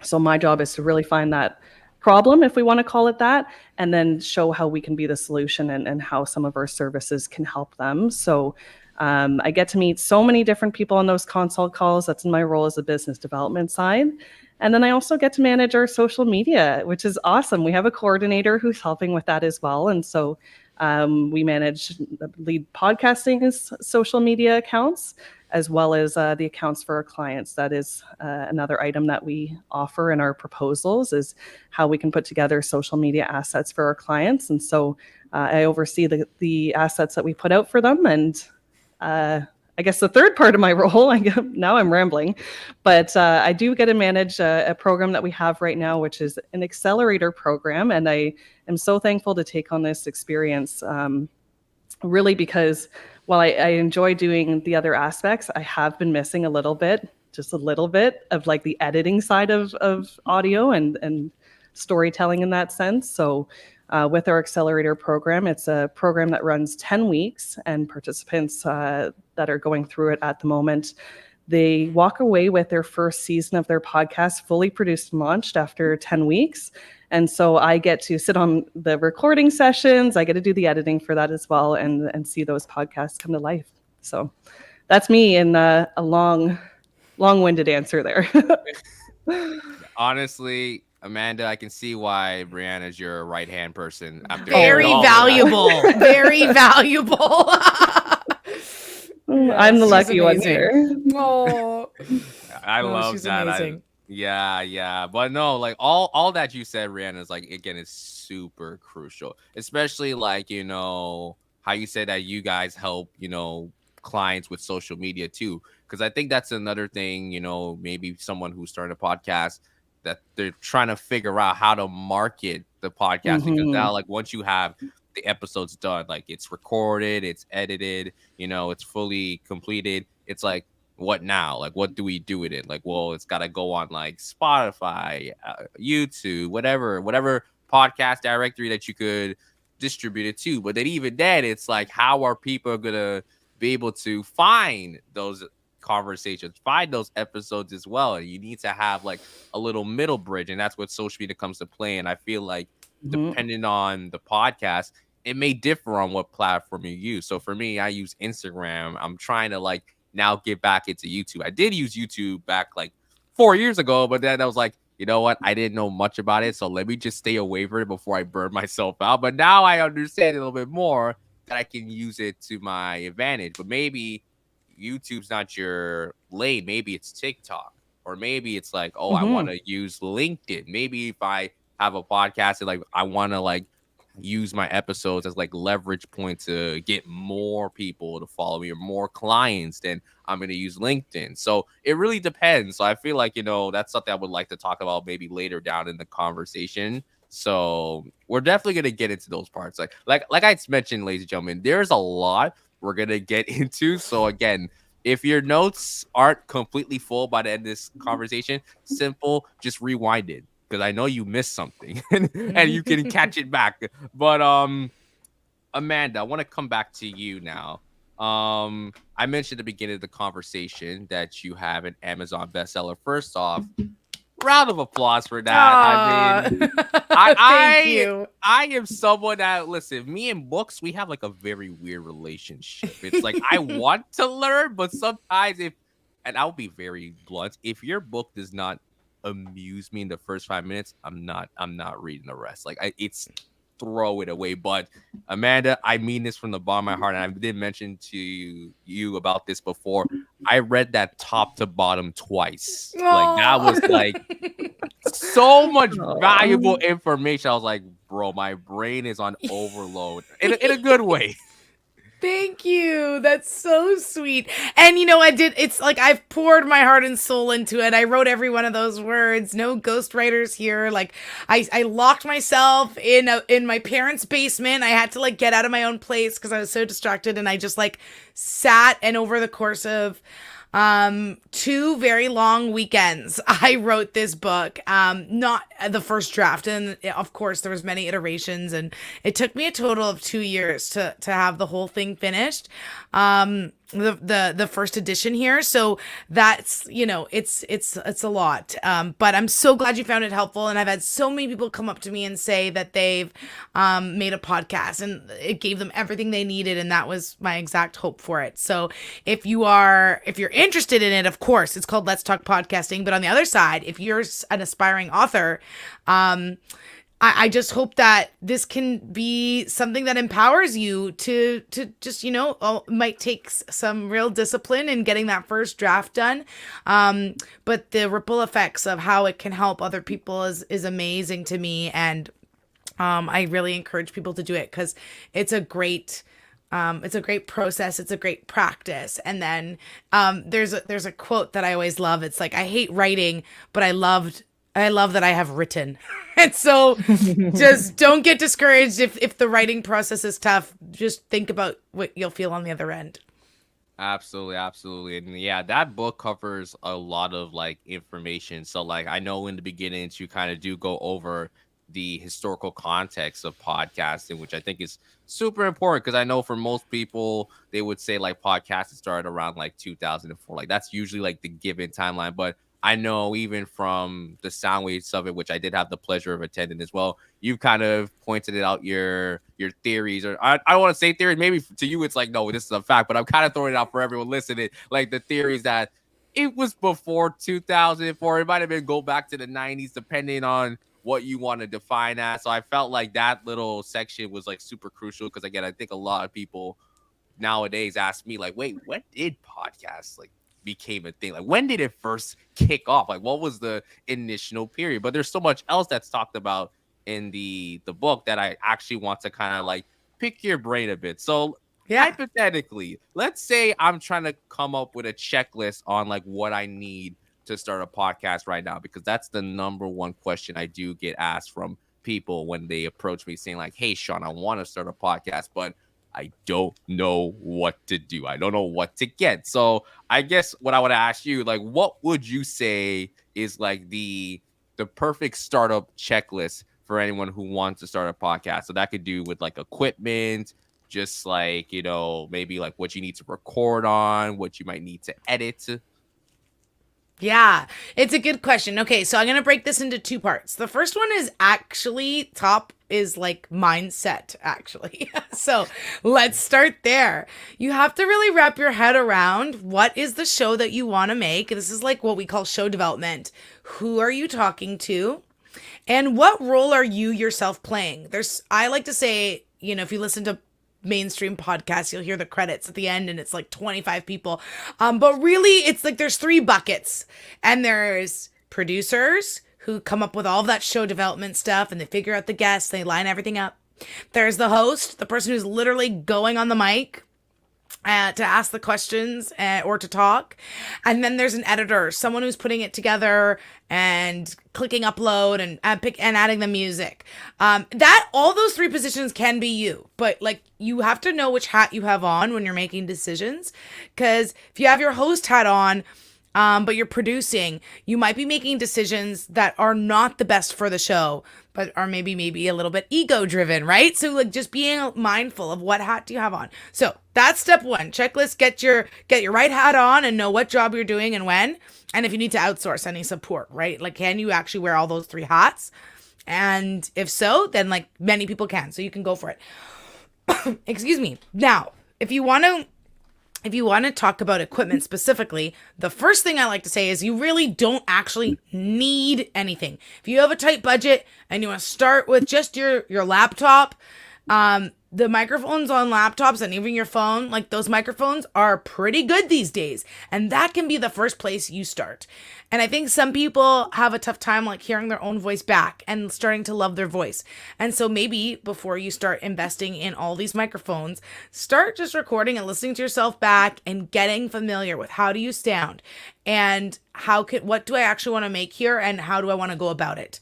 [SPEAKER 3] so my job is to really find that problem, if we want to call it that, and then show how we can be the solution and how some of our services can help them. So I get to meet so many different people on those consult calls. That's in my role as a business development side. And then I also get to manage our social media, which is awesome. We have a coordinator who's helping with that as well. And so we manage lead podcasting's social media accounts, as well as the accounts for our clients. That is another item that we offer in our proposals is how we can put together social media assets for our clients. And so I oversee the assets that we put out for them. And I guess the third part of my role, now I'm rambling, but I do get to manage a program that we have right now, which is an accelerator program. And I am so thankful to take on this experience, really because while I enjoy doing the other aspects, I have been missing just a little bit of like the editing side of audio and storytelling in that sense. So with our accelerator program, it's a program that runs 10 weeks and participants that are going through it at the moment, they walk away with their first season of their podcast fully produced and launched after 10 weeks. And so I get to sit on the recording sessions. I get to do the editing for that as well and see those podcasts come to life. So that's me in a long-winded answer there.
[SPEAKER 2] Honestly, Amanda, I can see why BRIANA is your right-hand person. After
[SPEAKER 1] Very valuable. Very valuable.
[SPEAKER 3] I'm the lucky one
[SPEAKER 1] amazing.
[SPEAKER 3] here.
[SPEAKER 1] Oh,
[SPEAKER 2] I love
[SPEAKER 1] she's
[SPEAKER 2] that.
[SPEAKER 1] amazing.
[SPEAKER 2] Yeah. But no, like all that you said, Rihanna, is like, again, is super crucial. Especially like, how you said that you guys help, clients with social media too. Because I think that's another thing, maybe someone who's starting a podcast that they're trying to figure out how to market the podcast. Because now, like, once you have the episode's done, like it's recorded, it's edited, it's fully completed. It's like, what now? Like, what do we do with it? Like, well, it's got to go on like Spotify, YouTube, whatever podcast directory that you could distribute it to. But then even then, it's like, how are people gonna be able to find those conversations, find those episodes as well? And you need to have like a little middle bridge, and that's what social media comes to play. And I feel like depending on the podcast, it may differ on what platform you use. So for me, I use Instagram. I'm trying to like now get back into YouTube. I did use YouTube back like 4 years ago, but then I was like, you know what? I didn't know much about it. So let me just stay away from it before I burn myself out. But now I understand a little bit more that I can use it to my advantage. But maybe YouTube's not your lane. Maybe it's TikTok, or maybe it's like, oh, I want to use LinkedIn. Maybe if I have a podcast and like I want to like use my episodes as like leverage point to get more people to follow me or more clients, then I'm going to use LinkedIn. So it really depends. So I feel like, that's something I would like to talk about maybe later down in the conversation. So we're definitely going to get into those parts. Like I mentioned, ladies and gentlemen, there's a lot we're going to get into. So again, if your notes aren't completely full by the end of this conversation, simple, just rewind it because I know you missed something and you can catch it back. But Amanda, I want to come back to you now. I mentioned at the beginning of the conversation that you have an Amazon bestseller. First off, round of applause for that. I mean,
[SPEAKER 1] Thank you.
[SPEAKER 2] I am someone that, listen, me and books, we have like a very weird relationship. It's like I want to learn, but sometimes and I'll be very blunt, if your book does not amuse me in the first 5 minutes, I'm not reading the rest. Like it's throw it away. But Amanda, I mean this from the bottom of my heart, and I did mention to you about this before. I read that top to bottom twice. Like that was like so much valuable information. I was like, bro, my brain is on overload in a good way.
[SPEAKER 1] Thank you. That's so sweet. And it's like I've poured my heart and soul into it. I wrote every one of those words. No ghostwriters here. Like I locked myself in my parents' basement. I had to like get out of my own place because I was so distracted, and I just like sat, and over the course of 2 very long weekends, I wrote this book. Not the first draft, and of course there was many iterations, and it took me a total of 2 years to have the whole thing finished. The first edition here, so that's it's a lot. But I'm so glad you found it helpful, and I've had so many people come up to me and say that they've made a podcast and it gave them everything they needed, and that was my exact hope for it. So if you're interested in it, of course, it's called Let's Talk Podcasting. But on the other side, if you're an aspiring author, I just hope that this can be something that empowers you to just, might take some real discipline in getting that first draft done. But the ripple effects of how it can help other people is amazing to me. And I really encourage people to do it because it's a great process. It's a great practice. And then there's a quote that I always love. It's like, I hate writing, but I love that I have written. And so just don't get discouraged if the writing process is tough. Just think about what you'll feel on the other end.
[SPEAKER 2] Absolutely. And yeah, that book covers a lot of like information. So like I know in the beginning you kind of do go over the historical context of podcasting, which I think is super important because I know for most people they would say like podcasting started around like 2004. Like that's usually like the given timeline. But I know even from the sound waves of it, which I did have the pleasure of attending as well, you've kind of pointed it out your theories, or I don't want to say theories. Maybe to you it's like, no, this is a fact, but I'm kind of throwing it out for everyone listening. Like the theories that it was before 2004. It might have been go back to the 90s, depending on what you want to define as. So I felt like that little section was like super crucial because again, I think a lot of people nowadays ask me like, wait, when did podcasts like became a thing? Like when did it first kick off? Like what was the initial period? But there's so much else that's talked about in the book that I actually want to kind of like pick your brain a bit. So yeah, hypothetically, let's say I'm trying to come up with a checklist on like what I need to start a podcast right now, because that's the number one question I do get asked from people when they approach me saying like, hey Sean, I want to start a podcast, but I don't know what to do. I don't know what to get. So I guess what I want to ask you, like, what would you say is like the perfect startup checklist for anyone who wants to start a podcast? So that could do with like equipment, just like, maybe like what you need to record on, what you might need to edit.
[SPEAKER 1] Yeah, it's a good question. Okay, so I'm going to break this into 2 parts. The first one is actually is like mindset, actually. So let's start there. You have to really wrap your head around what is the show that you want to make. This is like what we call show development. Who are you talking to? And what role are you yourself playing? I like to say, if you listen to mainstream podcasts, you'll hear the credits at the end and it's like 25 people. But really it's like there's 3 buckets, and there's producers who come up with all of that show development stuff and they figure out the guests, they line everything up. There's the host, the person who's literally going on the mic to ask the questions or to talk. And then there's an editor, someone who's putting it together and clicking upload and adding the music. That all those three positions can be you, but like you have to know which hat you have on when you're making decisions. Because if you have your host hat on, but you're producing, you might be making decisions that are not the best for the show, but are maybe a little bit ego driven, right? So like just being mindful of what hat do you have on. So that's step one. Checklist, get your right hat on and know what job you're doing and when. And if you need to outsource any support, right? Like, can you actually wear all those three hats? And if so, then like many people can. So you can go for it. Excuse me. Now, if you want to talk about equipment specifically, the first thing I like to say is you really don't actually need anything. If you have a tight budget and you want to start with just your laptop, the microphones on laptops and even your phone, like those microphones are pretty good these days. And that can be the first place you start. And I think some people have a tough time like hearing their own voice back and starting to love their voice. And so maybe before you start investing in all these microphones, start just recording and listening to yourself back and getting familiar with how do you sound and what do I actually want to make here and how do I want to go about it.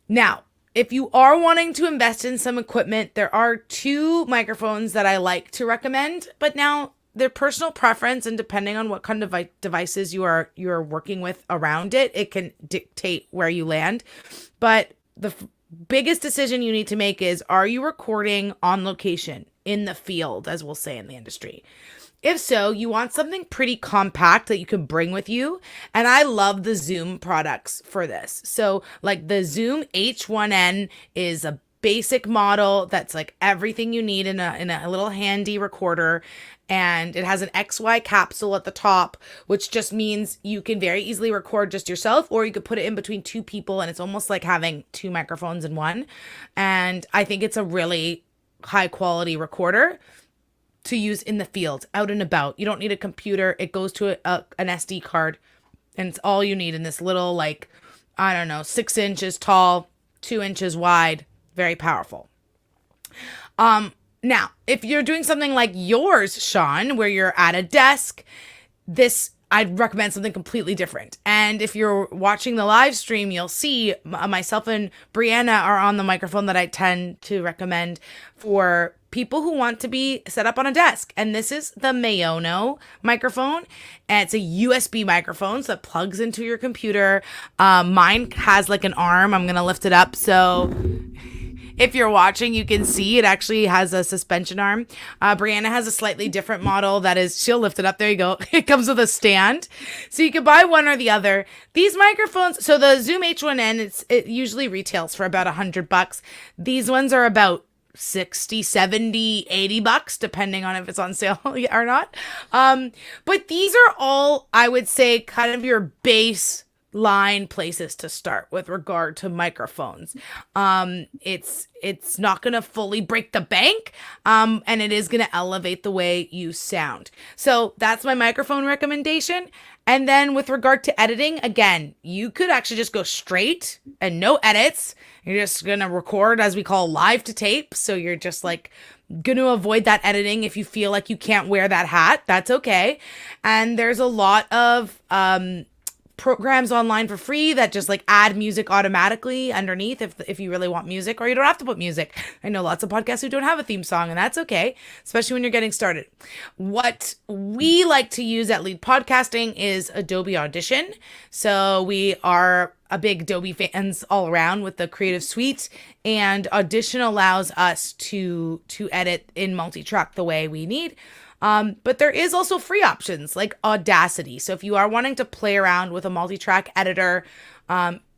[SPEAKER 1] Now, if you are wanting to invest in some equipment, there are two microphones that I like to recommend, but now they're personal preference, and depending on what kind of devices you are working with around it, it can dictate where you land. But the biggest decision you need to make is, are you recording on location in the field, as we'll say in the industry? If so, you want something pretty compact that you can bring with you. And I love the Zoom products for this. So like the Zoom H1N is a basic model that's like everything you need in a little handy recorder. And it has an XY capsule at the top, which just means you can very easily record just yourself, or you could put it in between two people and it's almost like having two microphones in one. And I think it's a really high quality recorder to use in the field, out and about. You don't need a computer. It goes to an SD card, and it's all you need in this little, like, I don't know, 6 inches tall, 2 inches wide, very powerful. Now, if you're doing something like yours, Sean, where you're at a desk, I'd recommend something completely different. And if you're watching the live stream, you'll see myself and Brianna are on the microphone that I tend to recommend for people who want to be set up on a desk. And this is the Mayono microphone. And it's a USB microphone, so it plugs into your computer. Mine has like an arm. I'm going to lift it up. So if you're watching, you can see it actually has a suspension arm. Brianna has a slightly different model she'll lift it up. There you go. It comes with a stand. So you can buy one or the other. These microphones, so the Zoom H1N, it usually retails for about $100. These ones are about 60, 70, 80 bucks, depending on if it's on sale or not. But these are all, I would say, kind of your base line places to start with regard to microphones. It's not going to fully break the bank, and it is going to elevate the way you sound. So that's my microphone recommendation. And then with regard to editing, again, you could actually just go straight and no edits. You're just going to record, as we call, live to tape. So you're just like going to avoid that editing. If you feel like you can't wear that hat, that's okay. And there's a lot of programs online for free that just like add music automatically underneath if you really want music, or you don't have to put music. I know lots of podcasts who don't have a theme song, and that's okay, especially when you're getting started. What we like to use at Lead Podcasting is Adobe Audition. So we are a big Adobe fans all around with the Creative Suite, and Audition allows us to edit in multi-track the way we need. But there is also free options like Audacity. So if you are wanting to play around with a multi-track editor,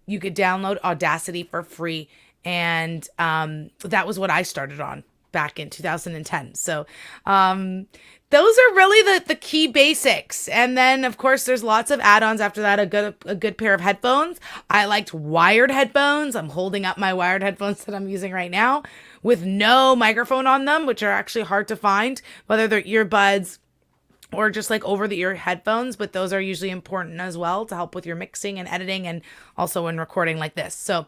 [SPEAKER 1] you could download Audacity for free. And that was what I started on back in 2010. So those are really the key basics. And then, of course, there's lots of add-ons after that. A good pair of headphones. I liked wired headphones. I'm holding up my wired headphones that I'm using right now with no microphone on them, which are actually hard to find, whether they're earbuds or just like over the ear headphones, but those are usually important as well to help with your mixing and editing and also in recording like this. So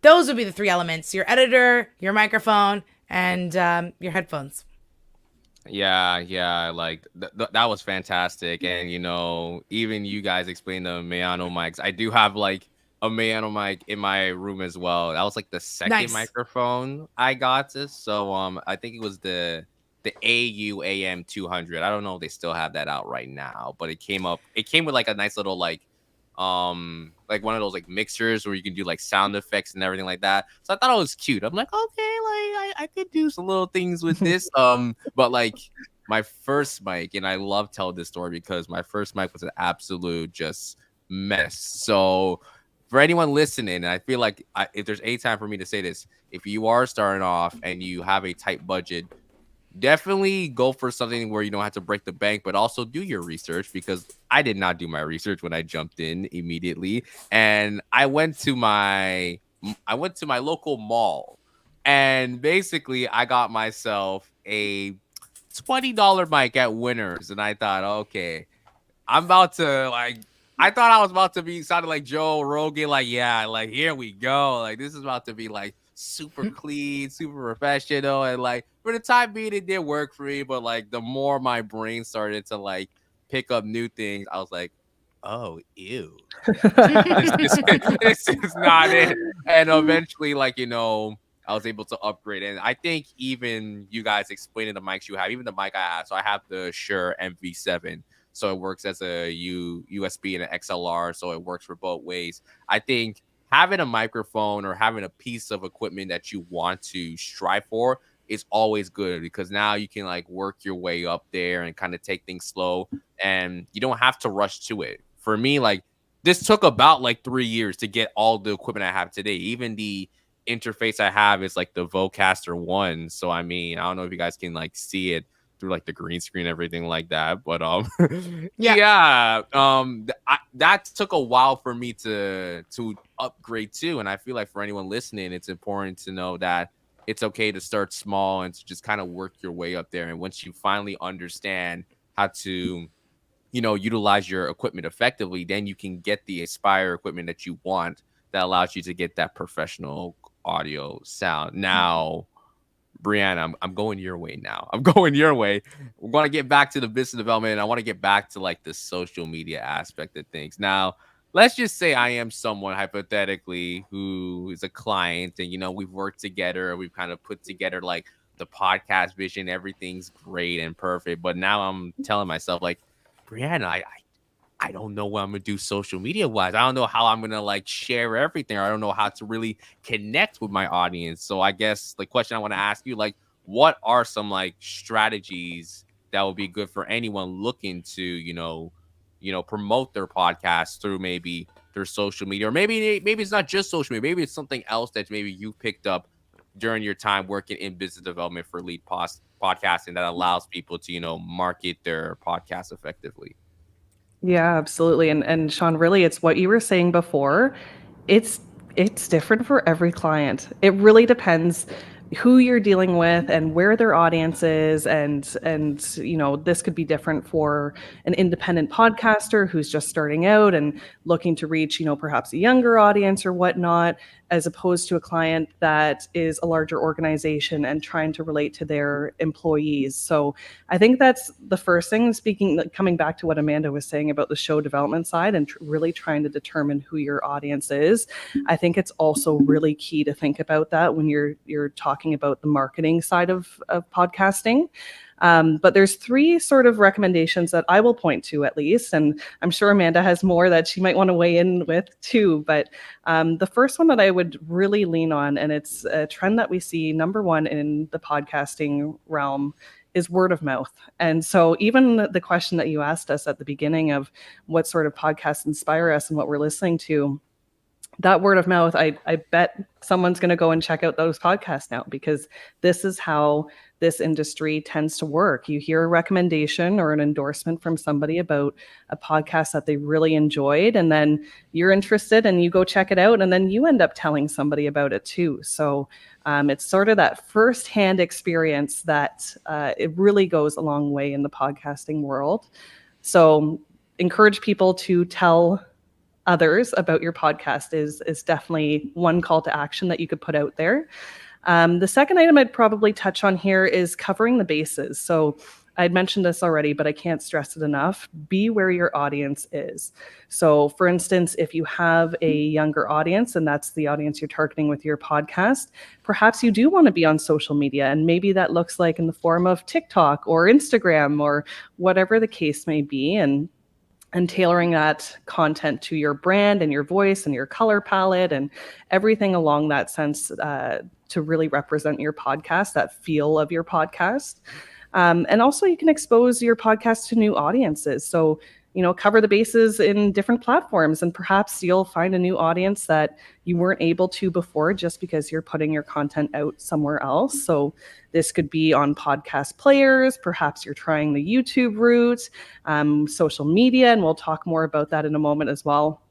[SPEAKER 1] those would be the three elements: your editor, your microphone, and your headphones.
[SPEAKER 2] Yeah, like that was fantastic. And even you guys explained the Mayano mics. I do have like a Mayano mic in my room as well. That was like the second
[SPEAKER 1] Nice.
[SPEAKER 2] microphone I got this. So I think it was the AU 200. I don't know if they still have that out right now, but it came with like a nice little like one of those like mixers where you can do like sound effects and everything like that. So I thought it was cute. I'm like, okay, like I could do some little things with this. But like my first mic, and I love telling this story because my first mic was an absolute just mess. So for anyone listening, and I feel like if there's a time for me to say this, if you are starting off and you have a tight budget, definitely go for something where you don't have to break the bank, but also do your research, because I did not do my research when I jumped in immediately. And I went to my local mall, and basically I got myself a $20 mic at Winners, and I thought, okay, I'm about to like. I thought I was about to be sounding like Joe Rogan, like, yeah, like here we go, like this is about to be like super clean, super professional, and like for the time being, it did work for me. But like the more my brain started to like pick up new things, I was like, oh, ew, this is not it. And eventually, like I was able to upgrade, and I think even you guys explaining the mics you have, even the mic I have. So I have the Shure MV7. So it works as a USB and an XLR, so it works for both ways. I think having a microphone or having a piece of equipment that you want to strive for is always good, because now you can like work your way up there and kind of take things slow, and you don't have to rush to it. For me, like this took about like 3 years to get all the equipment I have today. Even the interface I have is like the Vocaster 1. So I mean, I don't know if you guys can like see it through like the green screen, everything like that, but yeah, that took a while for me to upgrade too. And I feel like for anyone listening, it's important to know that it's okay to start small and to just kind of work your way up there. And once you finally understand how to utilize your equipment effectively, then you can get the Aspire equipment that you want, that allows you to get that professional audio sound. Now, Brianna, I'm going your way now. I'm going your way. We're going to get back to the business development, and I want to get back to like the social media aspect of things. Now, let's just say I am someone hypothetically who is a client, and we've worked together, we've kind of put together like the podcast vision, everything's great and perfect. But now I'm telling myself like, Brianna, I don't know what I'm gonna do social media wise. I don't know how I'm gonna like share everything. I don't know how to really connect with my audience. So I guess the question I want to ask you, like, what are some like strategies that would be good for anyone looking to, promote their podcast through maybe their social media, or maybe it's not just social media, maybe it's something else that maybe you picked up during your time working in business development for lead podcasting that allows people to, market their podcast effectively.
[SPEAKER 3] Yeah, absolutely. And Sean, really, it's what you were saying before. It's different for every client. It really depends who you're dealing with and where their audience is, and this could be different for an independent podcaster who's just starting out and looking to reach perhaps a younger audience or whatnot, as opposed to a client that is a larger organization and trying to relate to their employees. So I think that's the first thing. Coming back to what Amanda was saying about the show development side and really trying to determine who your audience is, I think it's also really key to think about that when you're talking about the marketing side of podcasting. But there's 3 sort of recommendations that I will point to, at least, and I'm sure Amanda has more that she might want to weigh in with too. But the first one that I would really lean on, and it's a trend that we see, number 1 in the podcasting realm, is word of mouth. And so even the question that you asked us at the beginning of what sort of podcasts inspire us and what we're listening to, that word of mouth, I bet someone's going to go and check out those podcasts now, because this is how this industry tends to work. You hear a recommendation or an endorsement from somebody about a podcast that they really enjoyed, and then you're interested and you go check it out, and then you end up telling somebody about it too. So it's sort of that firsthand experience that it really goes a long way in the podcasting world. So encourage people to tell others about your podcast is definitely one call to action that you could put out there. The second item I'd probably touch on here is covering the bases. So I'd mentioned this already, but I can't stress it enough. Be where your audience is. So for instance, if you have a younger audience and that's the audience you're targeting with your podcast, perhaps you do want to be on social media, and maybe that looks like in the form of TikTok or Instagram or whatever the case may be. And tailoring that content to your brand and your voice and your color palette and everything along that sense to really represent your podcast, that feel of your podcast. And also you can expose your podcast to new audiences. So, cover the bases in different platforms, and perhaps you'll find a new audience that you weren't able to before just because you're putting your content out somewhere else. So this could be on podcast players, perhaps you're trying the YouTube route, social media, and we'll talk more about that in a moment as well,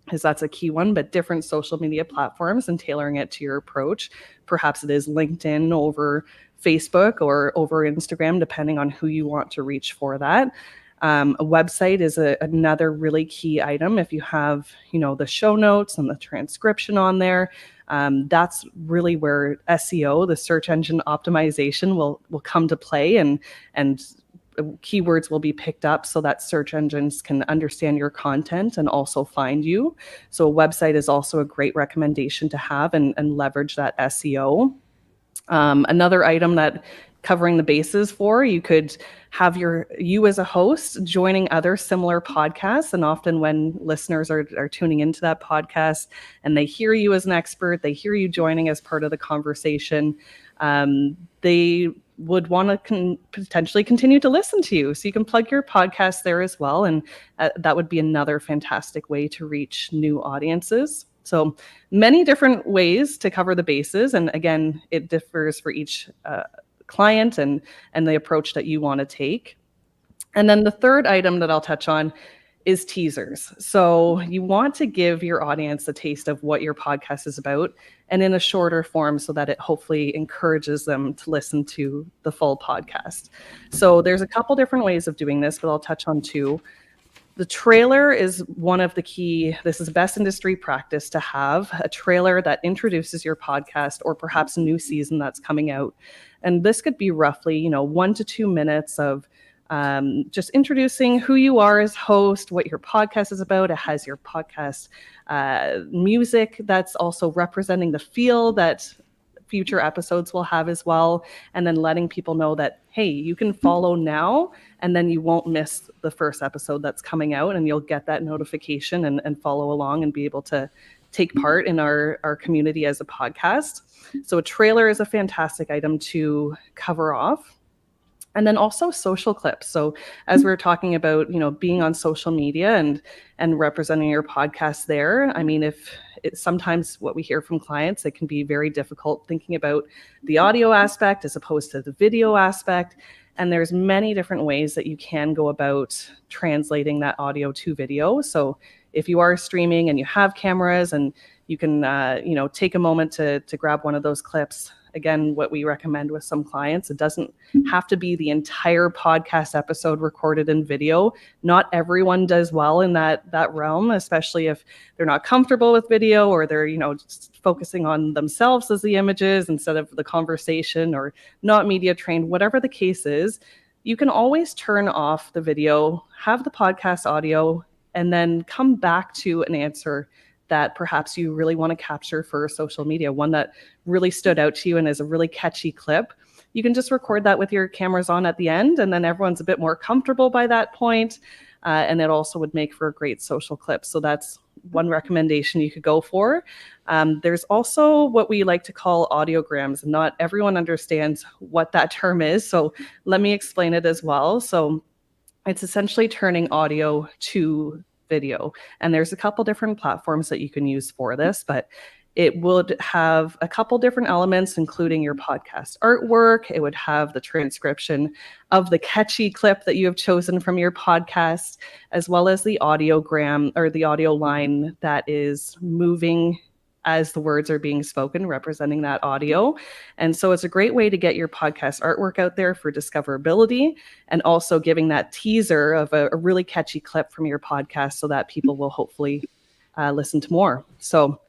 [SPEAKER 3] because that's a key one, but different social media platforms and tailoring it to your approach. Perhaps it is LinkedIn over Facebook or over Instagram, depending on who you want to reach for that. A website is another really key item. If you have, the show notes and the transcription on there, that's really where SEO, the search engine optimization, will come to play, and keywords will be picked up so that search engines can understand your content and also find you. So a website is also a great recommendation to have and leverage that SEO. Another item that covering the bases for, you could have you as a host joining other similar podcasts. And often when listeners are tuning into that podcast and they hear you as an expert, they hear you joining as part of the conversation, they would want to potentially continue to listen to you. So you can plug your podcast there as well. And that would be another fantastic way to reach new audiences. So many different ways to cover the bases. And again, it differs for each client and the approach that you want to take. And then the third item that I'll touch on is teasers. So you want to give your audience a taste of what your podcast is about, and in a shorter form, so that it hopefully encourages them to listen to the full podcast. So there's a couple different ways of doing this, but I'll touch on two. The trailer is one of the key. This is best industry practice to have a trailer that introduces your podcast or perhaps a new season that's coming out. And this could be roughly, 1 to 2 minutes of just introducing who you are as host, what your podcast is about. It has your podcast music that's also representing the feel that future episodes will have as well, and then letting people know that, hey, you can follow now, and then you won't miss the first episode that's coming out, and you'll get that notification and follow along and be able to take part in our community as a podcast. So a trailer is a fantastic item to cover off. And then also social clips. So as we were talking about, being on social media and representing your podcast there, I mean, sometimes what we hear from clients, it can be very difficult thinking about the audio aspect as opposed to the video aspect. And there's many different ways that you can go about translating that audio to video. So if you are streaming and you have cameras and you can, take a moment to grab one of those clips. Again, what we recommend with some clients, it doesn't have to be the entire podcast episode recorded in video. Not everyone does well in that realm, especially if they're not comfortable with video, or they're, just focusing on themselves as the images instead of the conversation, or not media trained, whatever the case is. You can always turn off the video, have the podcast audio, and then come back to an answer that perhaps you really want to capture for social media, one that really stood out to you and is a really catchy clip. You can just record that with your cameras on at the end, and then everyone's a bit more comfortable by that point. And it also would make for a great social clip. So that's one recommendation you could go for. There's also what we like to call audiograms. Not everyone understands what that term is, so let me explain it as well. So it's essentially turning audio to video. And there's a couple different platforms that you can use for this, but it would have a couple different elements, including your podcast artwork. It would have the transcription of the catchy clip that you have chosen from your podcast, as well as the audiogram or the audio line that is moving as the words are being spoken, representing that audio. And so it's a great way to get your podcast artwork out there for discoverability, and also giving that teaser of a really catchy clip from your podcast so that people will hopefully listen to more. So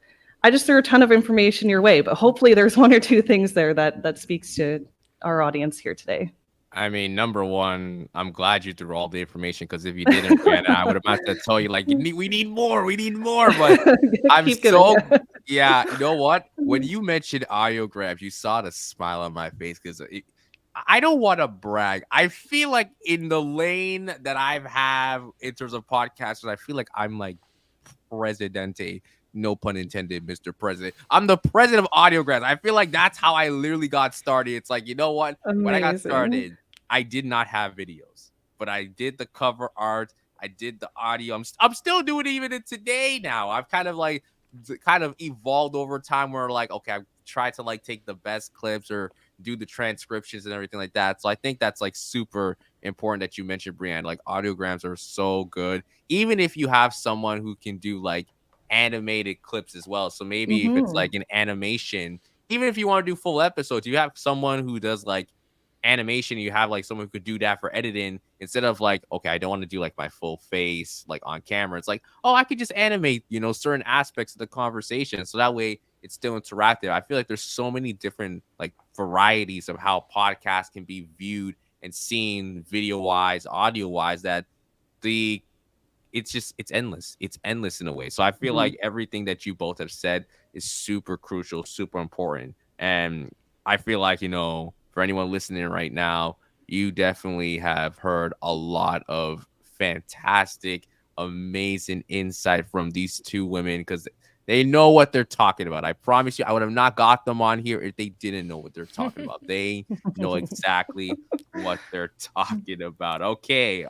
[SPEAKER 3] I just threw a ton of information your way, but hopefully there's one or two things there that speaks to our audience here today.
[SPEAKER 2] I mean, number one, I'm glad you threw all the information, because if you didn't, Brianna, I would have had to tell you, like, we need more. But I'm so, yeah, you know what? When you mentioned audiograms, you saw the smile on my face, because I don't want to brag. I feel like in the lane that I've have in terms of podcasters, I feel like I'm like Presidente. No pun intended, Mr. President. I'm the president of audiograms. I feel like that's how I literally got started. It's like, you know what?
[SPEAKER 3] Amazing.
[SPEAKER 2] When I got started, I did not have videos, but I did the cover art. I did the audio. I'm still doing it even today now. I've kind of evolved over time where, like, okay, I try to like take the best clips or do the transcriptions and everything like that. So I think that's like super important that you mentioned, Brianna. Like, audiograms are so good. Even if you have someone who can do like animated clips as well. So maybe if it's like an animation, even if you want to do full episodes, you have someone who does like animation, you have like someone who could do that for editing, instead of like, okay, I don't want to do like my full face like on camera. It's like, oh, I could just animate, certain aspects of the conversation, so that way it's still interactive. I feel like there's so many different like varieties of how podcasts can be viewed and seen, video wise, audio wise, that it's endless in a way. So I feel like everything that you both have said is super crucial, super important. And I feel like, for anyone listening right now, you definitely have heard a lot of fantastic, amazing insight from these two women, because they know what they're talking about. I promise you, I would have not got them on here if they didn't know what they're talking about. They know exactly what they're talking about. Okay.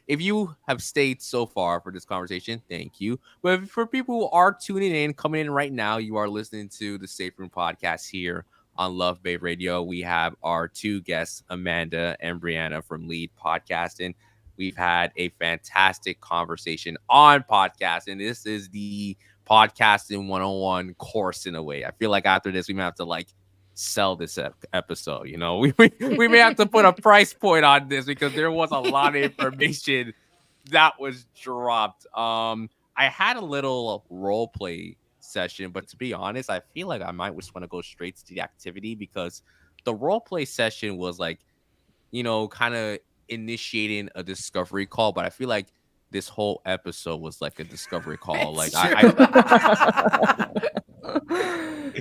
[SPEAKER 2] If you have stayed so far for this conversation, thank you. But for people who are tuning in, coming in right now, you are listening to the Safe Room Podcast here on Love Babe Radio. We have our two guests, Amanda and Brianna from Lead Podcasting. We've had a fantastic conversation on podcasting. This is the Podcasting 101 course in a way. I feel like after this, we might have to like sell this episode. We may have to put a price point on this, because there was a lot of information that was dropped. I had a little role play session, but to be honest, I feel like I might just want to go straight to the activity, because the role play session was like, kind of initiating a discovery call, but I feel like this whole episode was like a discovery call. Like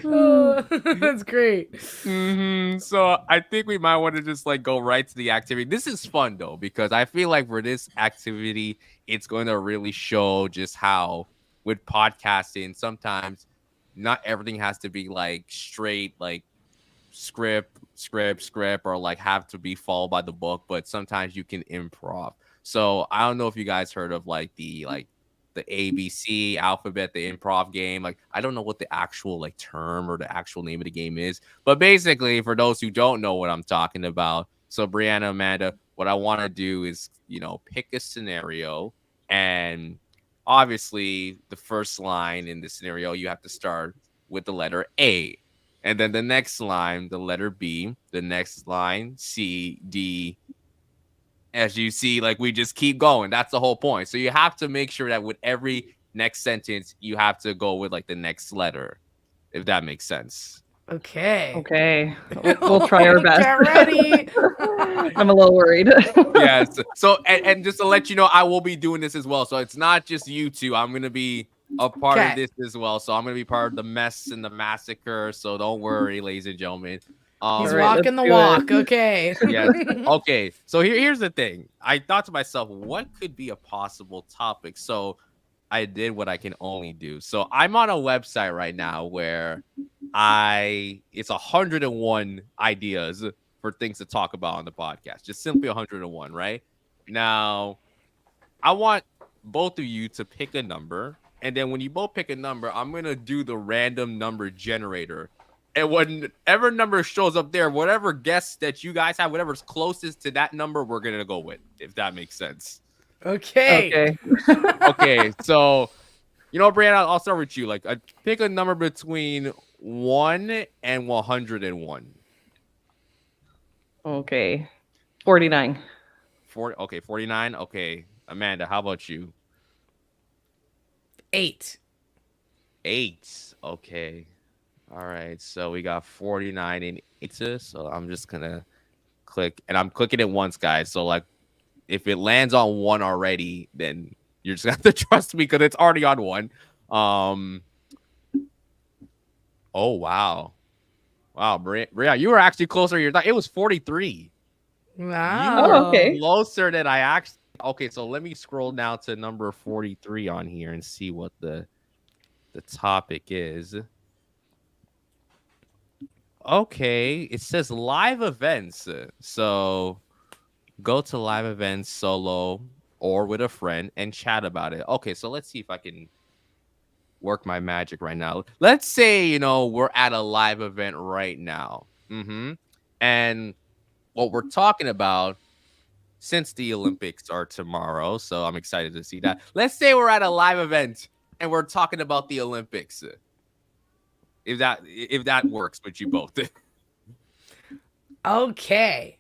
[SPEAKER 1] that's great.
[SPEAKER 2] So I think we might want to just like go right to the activity. This is fun though, because I feel like for this activity, it's going to really show just how with podcasting, sometimes not everything has to be like straight, like script, or like have to be followed by the book, but sometimes you can improv. So I don't know if you guys heard of like the ABC alphabet, the improv game. Like, I don't know what the actual like term or the actual name of the game is, but basically, for those who don't know what I'm talking about, so Brianna, Amanda, what I want to do is, pick a scenario, and obviously the first line in the scenario, you have to start with the letter A, and then the next line, the letter B, the next line, C, D. As you see, like, we just keep going. That's the whole point. So you have to make sure that with every next sentence, you have to go with like the next letter, if that makes sense.
[SPEAKER 3] Okay. We'll try our best.
[SPEAKER 1] Get ready.
[SPEAKER 3] I'm a little worried.
[SPEAKER 2] Yes. So, and just to let you know, I will be doing this as well. So it's not just you two. I'm going to be a part of this as well. So I'm going to be part of the mess and the massacre. So don't worry, ladies and gentlemen.
[SPEAKER 1] He's walking the walk. Okay.
[SPEAKER 2] Yes. Okay. So here's the thing. I thought to myself, what could be a possible topic? So I did what I can only do. So I'm on a website right now where it's 101 ideas for things to talk about on the podcast. Just simply 101, right? Now, I want both of you to pick a number. And then when you both pick a number, I'm going to do the random number generator. And whatever number shows up there, whatever guess that you guys have, whatever's closest to that number, we're going to go with, if that makes sense.
[SPEAKER 1] Okay.
[SPEAKER 2] Okay, so, Brianna, I'll start with you. Like, pick a number between 1 and 101.
[SPEAKER 3] Okay. 49.
[SPEAKER 2] 49. Okay, Amanda, how about you?
[SPEAKER 1] 8.
[SPEAKER 2] 8. Okay. All right. So we got 49 and 8. So I'm just gonna click, and I'm clicking it once, guys. So like, if it lands on 1 already, then you're just gonna have to trust me because it's already on 1. Oh wow, Bria, you were actually closer. It was 43.
[SPEAKER 1] Wow.
[SPEAKER 2] You were
[SPEAKER 3] okay.
[SPEAKER 2] closer than I actually. Okay, so let me scroll down to number 43 on here and see what the topic is. Okay, it says live events. So go to live events solo or with a friend and chat about it. Okay, so let's see if I can work my magic right now. Let's say, we're at a live event right now. And what we're talking about, since the Olympics are tomorrow, so I'm excited to see that. Let's say we're at a live event and we're talking about the Olympics. If that works with you both.
[SPEAKER 1] Okay.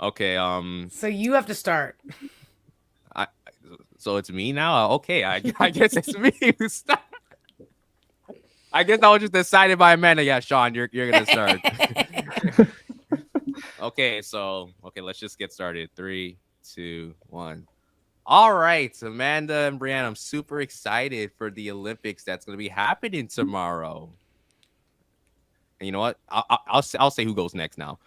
[SPEAKER 2] Okay.
[SPEAKER 1] So you have to start.
[SPEAKER 2] So it's me now. Okay. I guess it's me. I guess I was just decided by Amanda. Yeah, Sean, you're gonna start. Okay. Let's just get started. 3, 2, 1. All right, Amanda and Brianna, I'm super excited for the Olympics that's gonna be happening tomorrow. And you know what? I'll say who goes next now.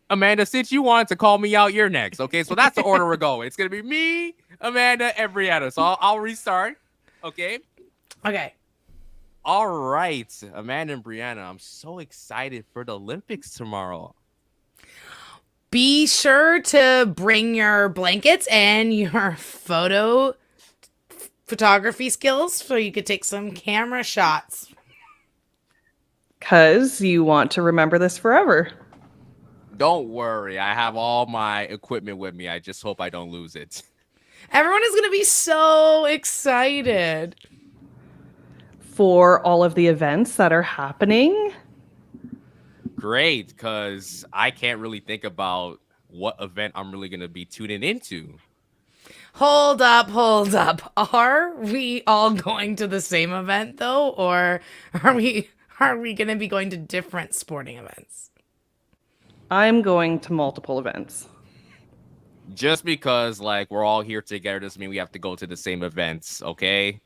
[SPEAKER 2] Amanda, since you wanted to call me out, you're next. Okay, so that's the order we're going. It's gonna be me, Amanda, and Brianna. So I'll restart. Okay.
[SPEAKER 1] Okay.
[SPEAKER 2] All right, Amanda and Brianna, I'm so excited for the Olympics tomorrow.
[SPEAKER 1] Be sure to bring your blankets and your photography skills so you could take some camera shots.
[SPEAKER 3] Because you want to remember this forever.
[SPEAKER 2] Don't worry, I have all my equipment with me. I just hope I don't lose it.
[SPEAKER 1] Everyone is going to be so excited
[SPEAKER 3] for all of the events that are happening.
[SPEAKER 2] Great, because I can't really think about what event I'm really going to be tuning into.
[SPEAKER 1] Hold up. Are we all going to the same event though, or are we going to be going to different sporting events?
[SPEAKER 3] I'm going to multiple events.
[SPEAKER 2] Just because like we're all here together doesn't mean we have to go to the same events, okay?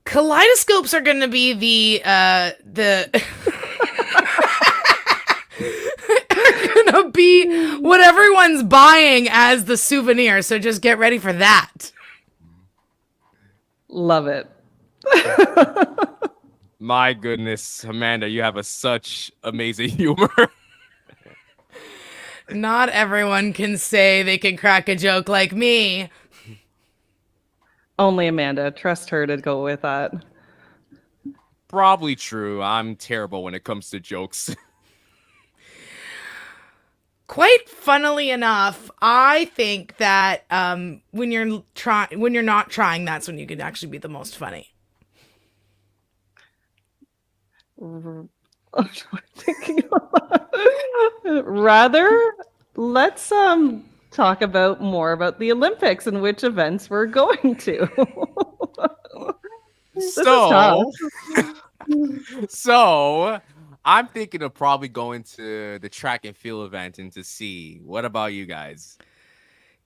[SPEAKER 1] Kaleidoscopes are going to be the are going to be what everyone's buying as the souvenir, so just get ready for that.
[SPEAKER 3] Love it.
[SPEAKER 2] My goodness, Amanda, you have such amazing humor.
[SPEAKER 1] Not everyone can say they can crack a joke like me.
[SPEAKER 3] Only Amanda. Trust her to go with that.
[SPEAKER 2] Probably true. I'm terrible when it comes to jokes.
[SPEAKER 1] Quite funnily enough, I think that when you're not trying, that's when you can actually be the most funny.
[SPEAKER 3] Rather, let's talk about more about the Olympics and which events we're going to.
[SPEAKER 2] So I'm thinking of probably going to the track and field event and to see. What about you guys?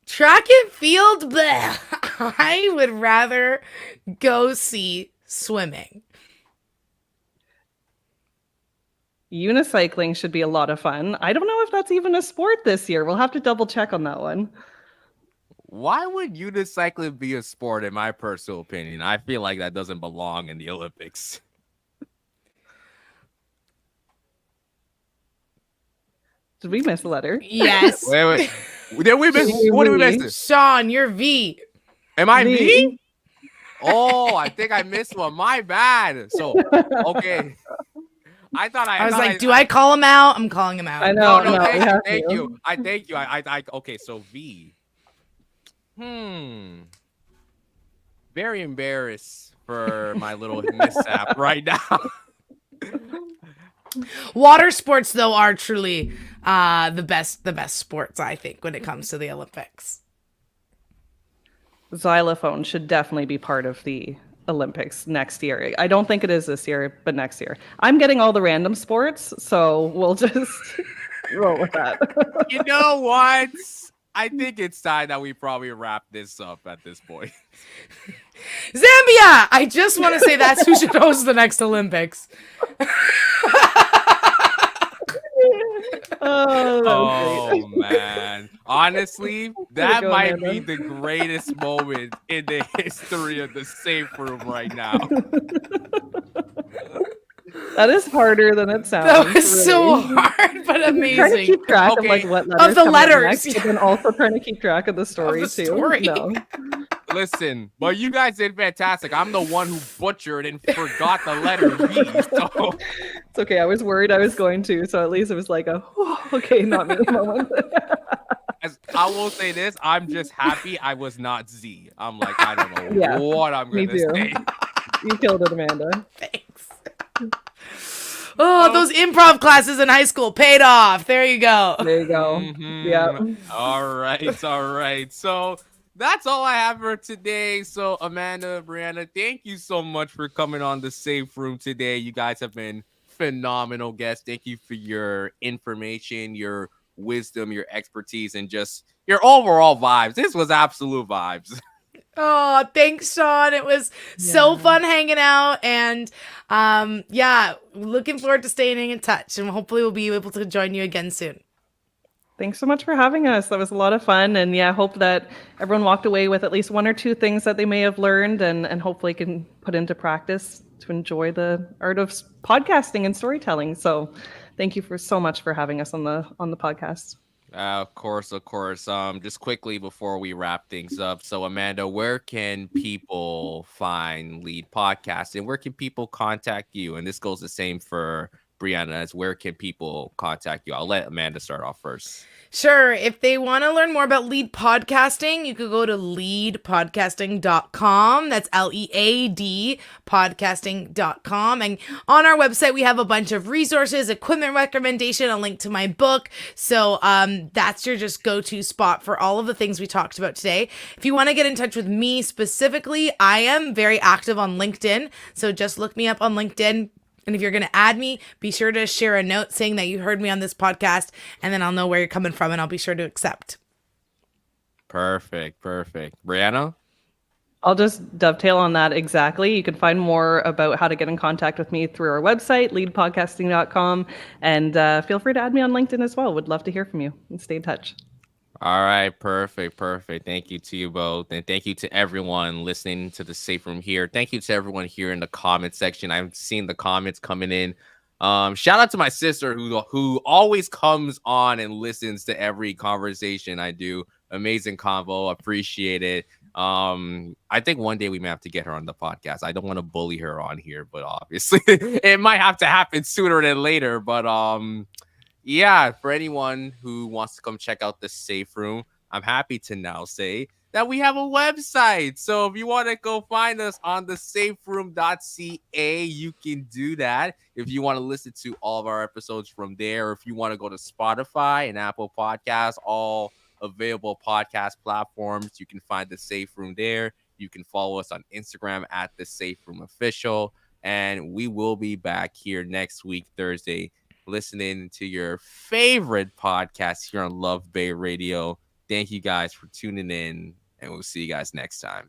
[SPEAKER 1] Track and field? Bleh. I would rather go see swimming.
[SPEAKER 3] Unicycling should be a lot of fun. I don't know if that's even a sport this year. We'll have to double check on that one.
[SPEAKER 2] Why would unicycling be a sport, in my personal opinion? I feel like that doesn't belong in the Olympics.
[SPEAKER 3] Did we miss a letter?
[SPEAKER 1] Yes.
[SPEAKER 2] Wait. Did we miss? What did we miss?
[SPEAKER 1] Sean, you're V.
[SPEAKER 2] Am I V? Oh, I think I missed one. My bad. So, okay.
[SPEAKER 1] I was like, do I call him out? I'm calling him out.
[SPEAKER 3] I know.
[SPEAKER 2] No,
[SPEAKER 3] No,
[SPEAKER 2] thank you. I thank you. Okay, so V. Very embarrassed for my little mishap right now.
[SPEAKER 1] Water sports, though, are truly the best sports, I think, when it comes to the Olympics.
[SPEAKER 3] Xylophone should definitely be part of the Olympics next year. I don't think it is this year, but next year. I'm getting all the random sports, so we'll just roll with that.
[SPEAKER 2] You know what? I think it's time that we probably wrap this up at this point.
[SPEAKER 1] Zambia! I just want to say that's who should host the next Olympics.
[SPEAKER 2] Oh man. Honestly, that might be the greatest moment in the history of the safe room right now.
[SPEAKER 3] That is harder than it sounds.
[SPEAKER 1] That was so hard, but amazing.
[SPEAKER 3] Trying to keep track of like what letters
[SPEAKER 1] of the
[SPEAKER 3] come up
[SPEAKER 1] letters,
[SPEAKER 3] next, but then also trying to keep track of the story too. No.
[SPEAKER 2] Listen, but you guys did fantastic. I'm the one who butchered and forgot the letter V. So
[SPEAKER 3] it's okay. I was worried I was going to, so at least it was like a okay, not me moment.
[SPEAKER 2] I will say this: I'm just happy I was not Z. I'm like, I don't know what I'm gonna say.
[SPEAKER 3] You killed it, Amanda.
[SPEAKER 1] Thanks. Oh, those improv classes in high school paid off. There you go.
[SPEAKER 3] There you go. Yeah.
[SPEAKER 2] All right. So that's all I have for today. So Amanda, Brianna, thank you so much for coming on the Safe Room today. You guys have been phenomenal guests. Thank you for your information, your wisdom, your expertise, and just your overall vibes. This was absolute vibes.
[SPEAKER 1] Oh, thanks, Sean. It was so fun hanging out, and looking forward to staying in touch, and hopefully we'll be able to join you again soon.
[SPEAKER 3] Thanks so much for having us. That was a lot of fun, and hope that everyone walked away with at least one or two things that they may have learned, and hopefully can put into practice to enjoy the art of podcasting and storytelling. So, thank you so much for having us on the podcast.
[SPEAKER 2] Of course. Just quickly before we wrap things up. So, Amanda, where can people find Lead Podcast, and where can people contact you? And this goes the same for Brianna, as where can people contact you? I'll let Amanda start off first.
[SPEAKER 1] Sure. If they want to learn more about Lead Podcasting, you could go to leadpodcasting.com. That's LEAD podcasting.com. And on our website, we have a bunch of resources, equipment recommendation, a link to my book. So that's your just go-to spot for all of the things we talked about today. If you want to get in touch with me specifically, I am very active on LinkedIn. So just look me up on LinkedIn. And if you're going to add me, be sure to share a note saying that you heard me on this podcast, and then I'll know where you're coming from, and I'll be sure to accept.
[SPEAKER 2] Perfect. Brianna?
[SPEAKER 3] I'll just dovetail on that exactly. You can find more about how to get in contact with me through our website, leadpodcasting.com, and feel free to add me on LinkedIn as well. Would love to hear from you and stay in touch.
[SPEAKER 2] All right, perfect. Thank you to you both, and thank you to everyone listening to the Safe Room here. Thank you to everyone here in the comment section. I've seen the comments coming in. Shout out to my sister who always comes on and listens to every conversation I do. Amazing convo, appreciate it. I think one day we may have to get her on the podcast. I don't want to bully her on here, but obviously it might have to happen sooner than later. But yeah, for anyone who wants to come check out the Safe Room, I'm happy to now say that we have a website. So if you want to go find us on the saferoom.ca, you can do that. If you want to listen to all of our episodes from there, or if you want to go to Spotify and Apple Podcasts, all available podcast platforms, you can find the Safe Room there. You can follow us on Instagram at the Safe Room Official. And we will be back here next week, Thursday, listening to your favorite podcast here on Love Bay Radio. Thank you guys for tuning in, and we'll see you guys next time.